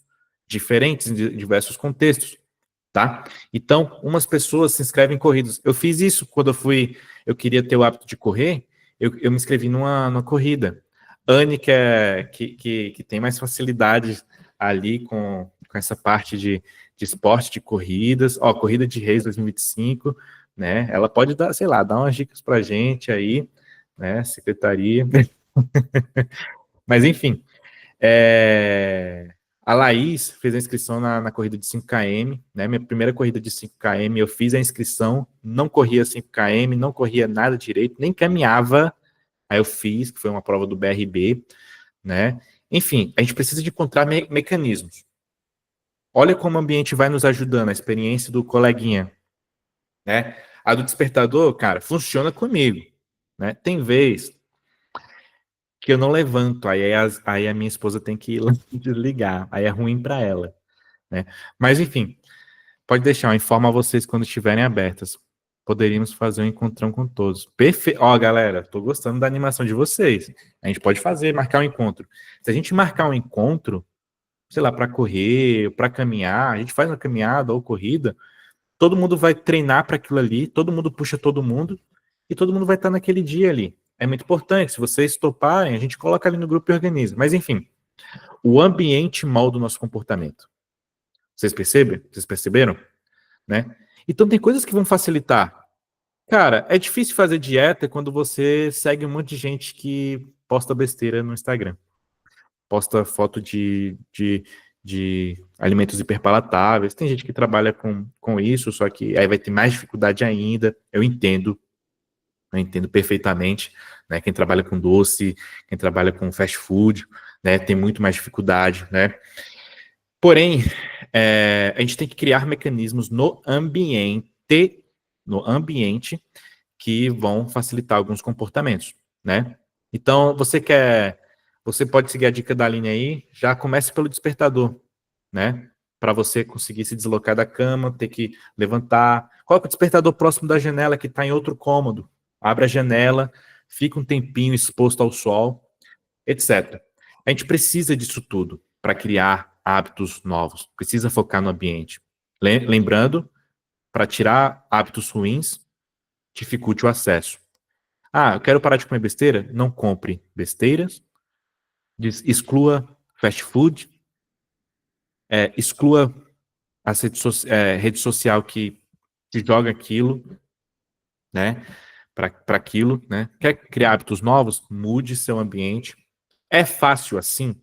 diferentes em diversos contextos, tá? Então, umas pessoas se inscrevem em corridas. Eu fiz isso quando eu queria ter o hábito de correr, eu me inscrevi numa corrida. Anne, que tem mais facilidade ali com essa parte de esporte, de corridas, corrida de Reis 2025, né? Ela pode dar, sei lá, dar umas dicas pra gente aí, né? Secretaria. Mas, enfim, a Laís fez a inscrição na corrida de 5 km, né? Minha primeira corrida de 5 km, eu fiz a inscrição, não corria 5 km, não corria nada direito, nem caminhava. Aí eu fiz, que foi uma prova do BRB, né? Enfim, a gente precisa de encontrar mecanismos. Olha como o ambiente vai nos ajudando, a experiência do coleguinha, né? A do despertador, cara, funciona comigo, né? Tem vez que eu não levanto, aí a minha esposa tem que ir lá desligar, aí é ruim para ela, né? Mas enfim, pode deixar, eu informo a vocês quando estiverem abertas. Poderíamos fazer um encontrão com todos. Perfeito. Ó, galera, tô gostando da animação de vocês. A gente pode marcar um encontro. Se a gente marcar um encontro, sei lá, para correr, para caminhar, a gente faz uma caminhada ou corrida, todo mundo vai treinar para aquilo ali, todo mundo puxa todo mundo e todo mundo vai estar naquele dia ali. É muito importante. Se vocês toparem, a gente coloca ali no grupo e organiza. Mas enfim, o ambiente molda o nosso comportamento. Vocês percebem? Vocês perceberam? Né? Então tem coisas que vão facilitar. Cara, é difícil fazer dieta quando você segue um monte de gente que posta besteira no Instagram. Posta foto de alimentos hiperpalatáveis. Tem gente que trabalha com isso, só que aí vai ter mais dificuldade ainda. Eu entendo perfeitamente, né? Quem trabalha com doce, quem trabalha com fast food, né? Tem muito mais dificuldade, né? Porém, a gente tem que criar mecanismos no ambiente que vão facilitar alguns comportamentos, né? Então, você pode seguir a dica da linha aí, já comece pelo despertador, né? Para você conseguir se deslocar da cama, ter que levantar. Coloca o despertador próximo da janela que está em outro cômodo. Abre a janela, fica um tempinho exposto ao sol, etc. A gente precisa disso tudo para criar hábitos novos. Precisa focar no ambiente. Lembrando, para tirar hábitos ruins, dificulte o acesso. Eu quero parar de comer besteira? Não compre besteiras, exclua fast food, exclua as rede social que te joga aquilo, né? Para aquilo, né? Quer criar hábitos novos? Mude seu ambiente. É fácil assim?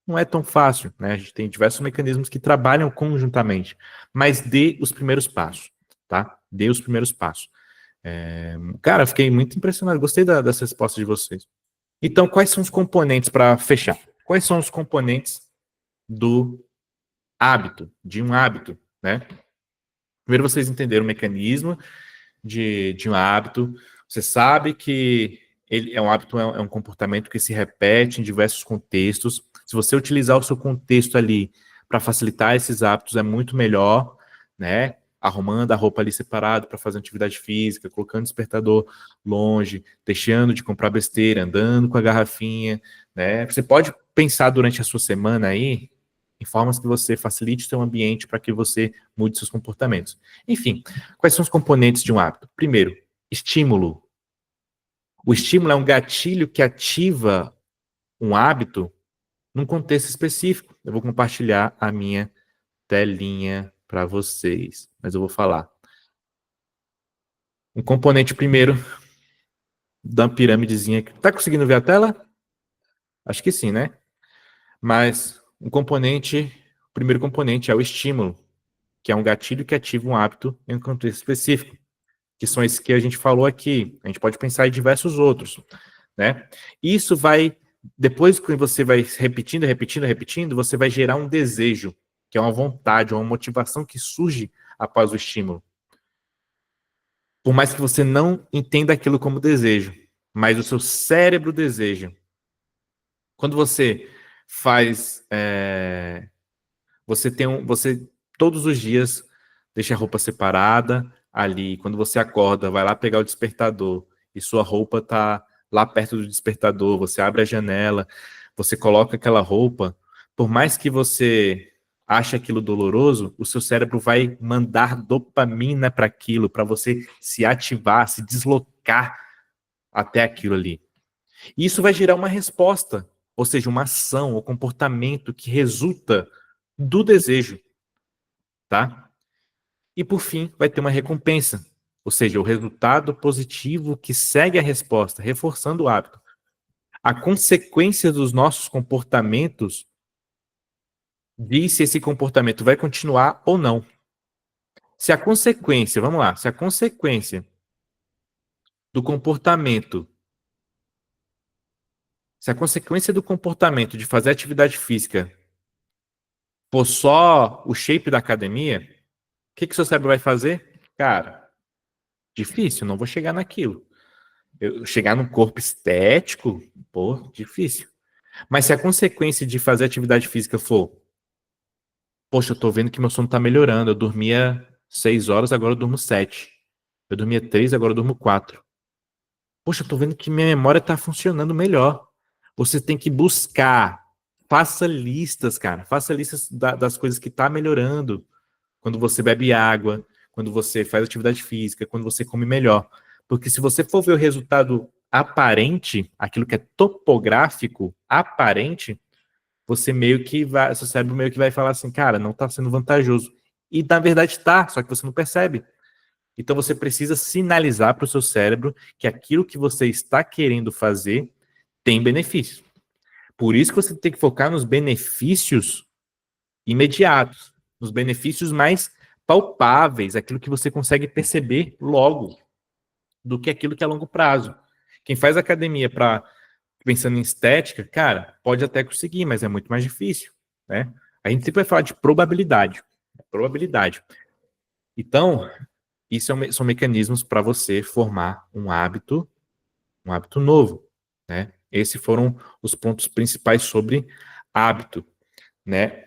Não é tão fácil, né? A gente tem diversos mecanismos que trabalham conjuntamente, mas dê os primeiros passos, tá? Dê os primeiros passos. Cara, fiquei muito impressionado, gostei das respostas de vocês. Então, quais são os componentes para fechar? Quais são os componentes do hábito, de um hábito, né? Primeiro, vocês entenderam o mecanismo de um hábito. Você sabe que ele é um hábito, é um comportamento que se repete em diversos contextos. Se você utilizar o seu contexto ali para facilitar esses hábitos, é muito melhor, né? Arrumando a roupa ali separado para fazer atividade física, colocando o despertador longe, deixando de comprar besteira, andando com a garrafinha, né? Você pode pensar durante a sua semana aí em formas que você facilite o seu ambiente para que você mude seus comportamentos. Enfim, quais são os componentes de um hábito? Primeiro, estímulo. O estímulo é um gatilho que ativa um hábito num contexto específico. Eu vou compartilhar a minha telinha para vocês, mas eu vou falar. Um componente primeiro da pirâmidezinha. Tá conseguindo ver a tela? Acho que sim, né? Mas o primeiro componente é o estímulo, que é um gatilho que ativa um hábito em um contexto específico, que são esses que a gente falou aqui. A gente pode pensar em diversos outros, né? Isso vai, depois que você vai repetindo, repetindo, repetindo, você vai gerar um desejo, que é uma vontade, uma motivação que surge após o estímulo. Por mais que você não entenda aquilo como desejo, mas o seu cérebro deseja. Quando você faz, você todos os dias deixa a roupa separada ali. Quando você acorda, vai lá pegar o despertador e sua roupa tá lá perto do despertador. Você abre a janela, você coloca aquela roupa. Por mais que você ache aquilo doloroso, o seu cérebro vai mandar dopamina para aquilo, para você se ativar, se deslocar até aquilo ali. E isso vai gerar uma resposta, ou seja, uma ação ou comportamento que resulta do desejo, tá? E por fim, vai ter uma recompensa, ou seja, o resultado positivo que segue a resposta, reforçando o hábito. A consequência dos nossos comportamentos diz se esse comportamento vai continuar ou não. Se a consequência, vamos lá, se a consequência do comportamento, se a consequência do comportamento de fazer atividade física for só o shape da academia, o que seu cérebro vai fazer? Cara, difícil, não vou chegar naquilo. Eu chegar num corpo estético, pô, difícil. Mas se a consequência de fazer atividade física for, poxa, eu tô vendo que meu sono tá melhorando, eu dormia 6 horas, agora eu durmo 7. Eu dormia 3, agora eu durmo 4. Poxa, eu tô vendo que minha memória tá funcionando melhor. Você tem que buscar, faça listas, cara, faça listas das coisas que tá melhorando. Quando você bebe água, quando você faz atividade física, quando você come melhor. Porque se você for ver o resultado aparente, aquilo que é topográfico, aparente, você meio que vai, seu cérebro meio que vai falar assim, cara, não está sendo vantajoso. E na verdade está, só que você não percebe. Então você precisa sinalizar para o seu cérebro que aquilo que você está querendo fazer tem benefício. Por isso que você tem que focar nos benefícios imediatos, nos benefícios mais palpáveis, aquilo que você consegue perceber logo, do que aquilo que é a longo prazo. Quem faz academia para pensando em estética, cara, pode até conseguir, mas é muito mais difícil, né? A gente sempre vai falar de probabilidade, probabilidade. Então, isso são mecanismos para você formar um hábito novo, né? Esses foram os pontos principais sobre hábito, né?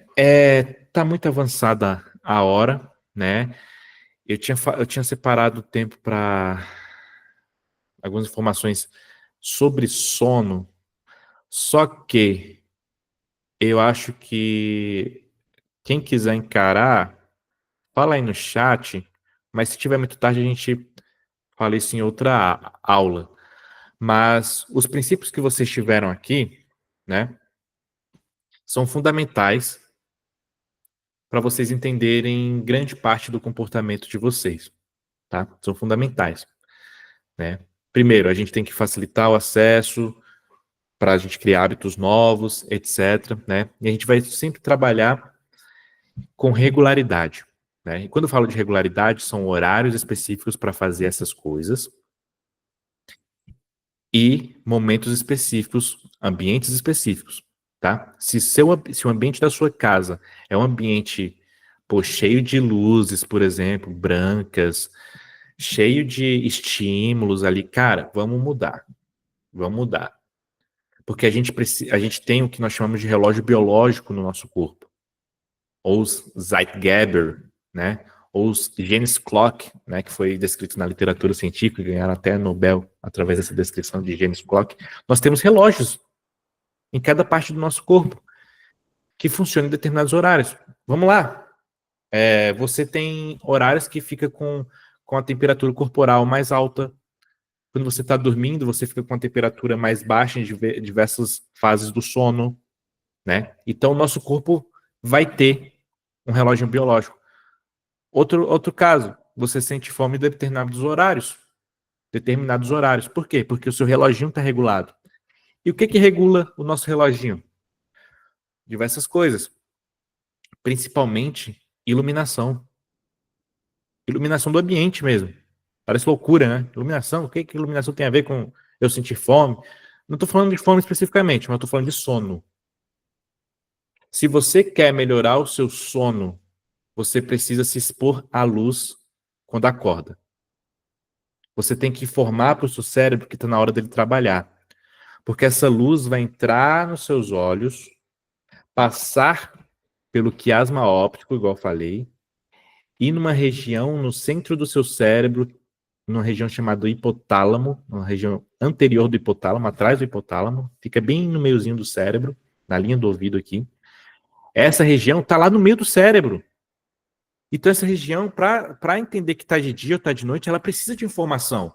Tá muito avançada a hora, né? Eu tinha separado o tempo para algumas informações sobre sono, só que eu acho que quem quiser encarar, fala aí no chat, mas se tiver muito tarde a gente fala isso em outra aula. Mas os princípios que vocês tiveram aqui, né, são fundamentais para vocês entenderem grande parte do comportamento de vocês, tá? São fundamentais, né? Primeiro, a gente tem que facilitar o acesso para a gente criar hábitos novos, etc, né? E a gente vai sempre trabalhar com regularidade, né? E quando eu falo de regularidade, são horários específicos para fazer essas coisas e momentos específicos, ambientes específicos, tá? Se o ambiente da sua casa é um ambiente, pô, cheio de luzes, por exemplo, brancas, cheio de estímulos ali, cara, vamos mudar. Vamos mudar. Porque a gente tem o que nós chamamos de relógio biológico no nosso corpo, ou os Zeitgeber, né? ou os genes clock, né, que foi descrito na literatura científica, ganharam até Nobel através dessa descrição de genes clock. Nós temos relógios em cada parte do nosso corpo que funcionam em determinados horários. Vamos lá. Você tem horários que fica com a temperatura corporal mais alta. Quando você está dormindo, você fica com a temperatura mais baixa em diversas fases do sono, né? Então, o nosso corpo vai ter um relógio biológico. Outro caso, você sente fome em determinados horários. Determinados horários. Por quê? Porque o seu reloginho está regulado. E o que regula o nosso reloginho? Diversas coisas. Principalmente iluminação. Iluminação do ambiente mesmo. Parece loucura, né? Iluminação, o que iluminação tem a ver com eu sentir fome? Não estou falando de fome especificamente, mas estou falando de sono. Se você quer melhorar o seu sono, você precisa se expor à luz quando acorda. Você tem que informar para o seu cérebro que está na hora dele trabalhar. Porque essa luz vai entrar nos seus olhos, passar pelo quiasma óptico, igual eu falei, e numa região no centro do seu cérebro, numa região chamada hipotálamo, uma região anterior do hipotálamo, atrás do hipotálamo, fica bem no meiozinho do cérebro, na linha do ouvido aqui. Essa região está lá no meio do cérebro. Então essa região, para entender que está de dia ou está de noite, ela precisa de informação.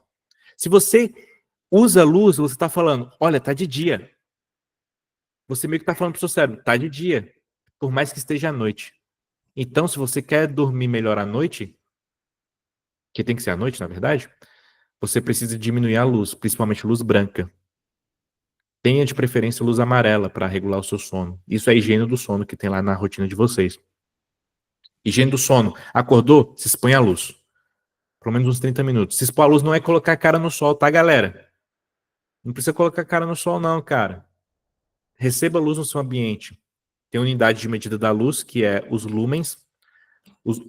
Se você usa luz, você está falando, olha, está de dia. Você meio que está falando para o seu cérebro, está de dia, por mais que esteja à noite. Então, se você quer dormir melhor à noite, que tem que ser à noite, na verdade, você precisa diminuir a luz, principalmente luz branca. Tenha de preferência luz amarela para regular o seu sono. Isso é a higiene do sono que tem lá na rotina de vocês. Higiene do sono. Acordou? Se expõe à luz. Pelo menos uns 30 minutos. Se expor à luz não é colocar a cara no sol, tá, galera? Não precisa colocar a cara no sol, não, cara. Receba luz no seu ambiente. Tem unidade de medida da luz, que é os lumens.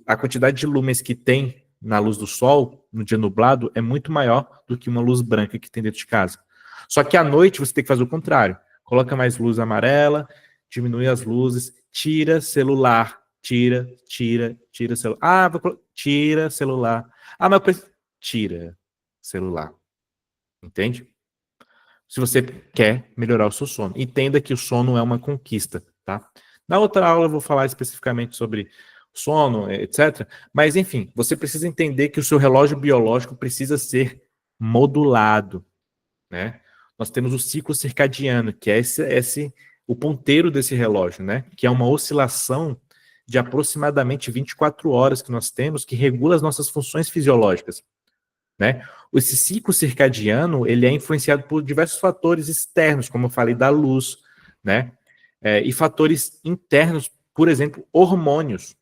A quantidade de lumens que tem na luz do sol, no dia nublado, é muito maior do que uma luz branca que tem dentro de casa. Só que à noite você tem que fazer o contrário. Coloca mais luz amarela, diminui as luzes, tira celular, tira celular. Ah, tira celular. Ah, mas eu preciso... Tira celular. Entende? Se você quer melhorar o seu sono. Entenda que o sono é uma conquista, tá? Na outra aula eu vou falar especificamente sobre sono, etc. Mas, enfim, você precisa entender que o seu relógio biológico precisa ser modulado, né? Nós temos o ciclo circadiano, que é o ponteiro desse relógio, né? Que é uma oscilação de aproximadamente 24 horas que nós temos, que regula as nossas funções fisiológicas, né? Esse ciclo circadiano, ele é influenciado por diversos fatores externos, como eu falei, da luz, né? E fatores internos, por exemplo, hormônios,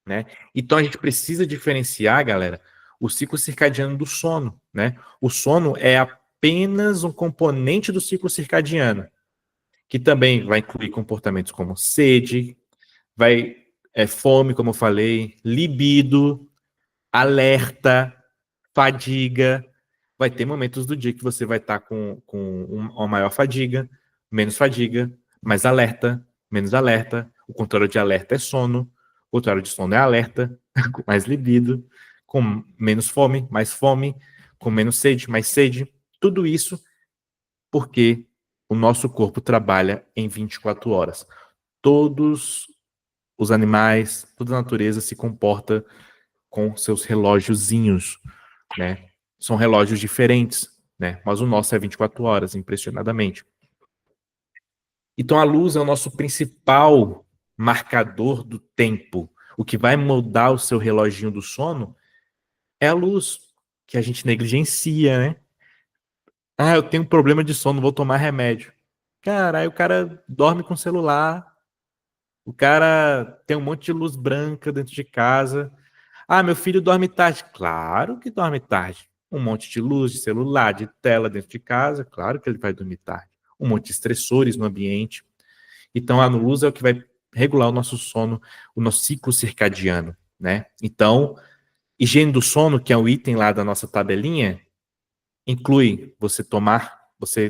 né? Então a gente precisa diferenciar, galera, o ciclo circadiano do sono, né? O sono é apenas um componente do ciclo circadiano, que também vai incluir comportamentos como sede, fome, como eu falei, libido, alerta, fadiga. Vai ter momentos do dia que você vai estar com uma maior fadiga, menos fadiga, mais alerta, menos alerta. O contrário de alerta é sono. O contrário de sono é alerta, com mais libido, com menos fome, mais fome, com menos sede, mais sede. Tudo isso porque o nosso corpo trabalha em 24 horas. Todos os animais, toda a natureza se comporta com seus relógiozinhos, né? São relógios diferentes, né? Mas o nosso é 24 horas, impressionadamente. Então a luz é o nosso principal marcador do tempo. O que vai mudar o seu reloginho do sono é a luz, que a gente negligencia, né? Ah, eu tenho um problema de sono, vou tomar remédio. Cara, aí o cara dorme com o celular, o cara tem um monte de luz branca dentro de casa. Ah, meu filho dorme tarde. Claro que dorme tarde. Um monte de luz, de celular, de tela dentro de casa, claro que ele vai dormir tarde. Um monte de estressores no ambiente. Então, a luz é o que vai regular o nosso sono, o nosso ciclo circadiano, né? Então, higiene do sono, que é um item lá da nossa tabelinha, inclui você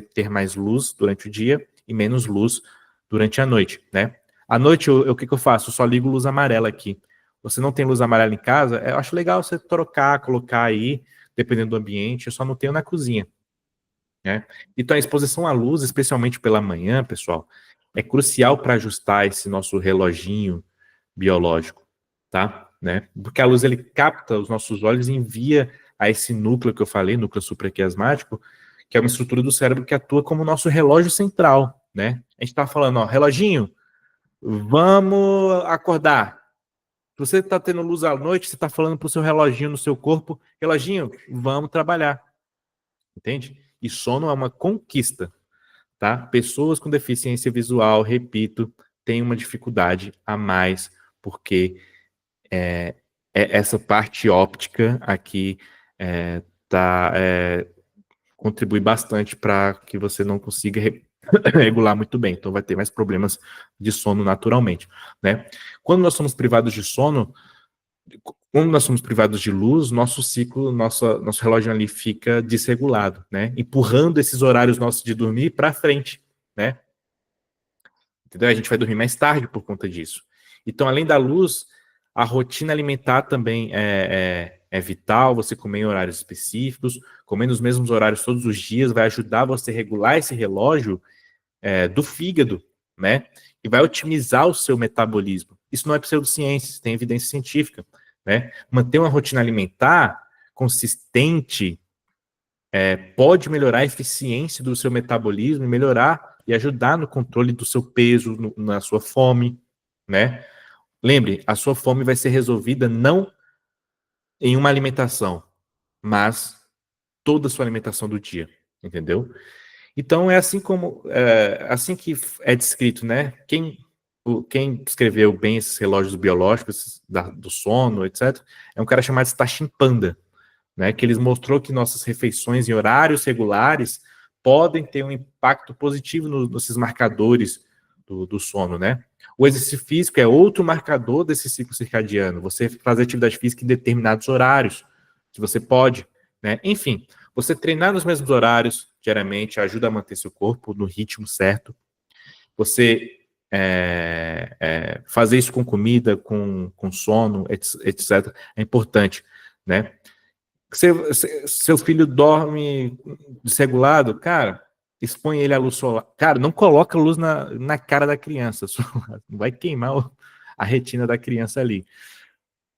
ter mais luz durante o dia e menos luz durante a noite, né? À noite, o que eu faço? Eu só ligo luz amarela aqui. você não tem luz amarela em casa, eu acho legal você trocar, colocar aí, dependendo do ambiente, eu só não tenho na cozinha, né? Então a exposição à luz, especialmente pela manhã, pessoal, é crucial para ajustar esse nosso reloginho biológico, tá? Né? Porque a luz ele capta os nossos olhos e envia a esse núcleo que eu falei, núcleo supraquiasmático, que é uma estrutura do cérebro que atua como nosso relógio central, né? A gente tá falando, ó, reloginho, vamos acordar. Se você está tendo luz à noite, você está falando para o seu reloginho no seu corpo, reloginho, vamos trabalhar, entende? E sono é uma conquista, tá? Pessoas com deficiência visual, repito, têm uma dificuldade a mais, porque essa parte óptica aqui tá, contribui bastante para que você não consiga regular muito bem. Então vai ter mais problemas de sono naturalmente, né? Quando nós somos privados de sono, quando nós somos privados de luz, nosso ciclo, nosso relógio ali fica desregulado, né? Empurrando esses horários nossos de dormir para frente, né? Entendeu? A gente vai dormir mais tarde por conta disso. Então, além da luz, a rotina alimentar também é vital. Você comer em horários específicos, comer nos mesmos horários todos os dias, vai ajudar você a regular esse relógio do fígado, né? E vai otimizar o seu metabolismo. Isso não é pseudociência, isso tem evidência científica, né? Manter uma rotina alimentar consistente pode melhorar a eficiência do seu metabolismo e melhorar e ajudar no controle do seu peso, na sua fome, né? Lembre, a sua fome vai ser resolvida não em uma alimentação, mas toda a sua alimentação do dia, entendeu? Então é assim como assim que é descrito, né? Quem escreveu bem esses relógios biológicos do sono, etc., é um cara chamado Sachin Panda, né? Que eles mostrou que nossas refeições em horários regulares podem ter um impacto positivo nesses marcadores do sono, né? O exercício físico é outro marcador desse ciclo circadiano. Você fazer atividade física em determinados horários, que você pode, né? Enfim, você treinar nos mesmos horários diariamente ajuda a manter seu corpo no ritmo certo. Você fazer isso com comida, com sono, etc., é importante, né? Seu filho dorme desregulado, cara, expõe ele à luz solar. Cara, não coloca luz na cara da criança, não vai queimar a retina da criança ali.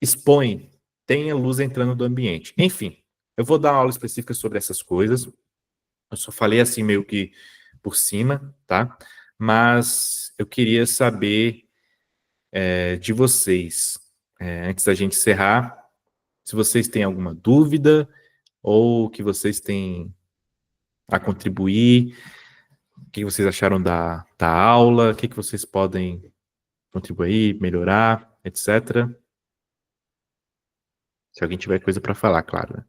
Expõe, tenha luz entrando do ambiente. Enfim, eu vou dar uma aula específica sobre essas coisas. Eu só falei assim meio que por cima, tá? Mas eu queria saber de vocês, antes da gente encerrar, se vocês têm alguma dúvida ou que vocês têm a contribuir, o que vocês acharam da aula, o que vocês podem contribuir, melhorar, etc. Se alguém tiver coisa para falar, claro, né?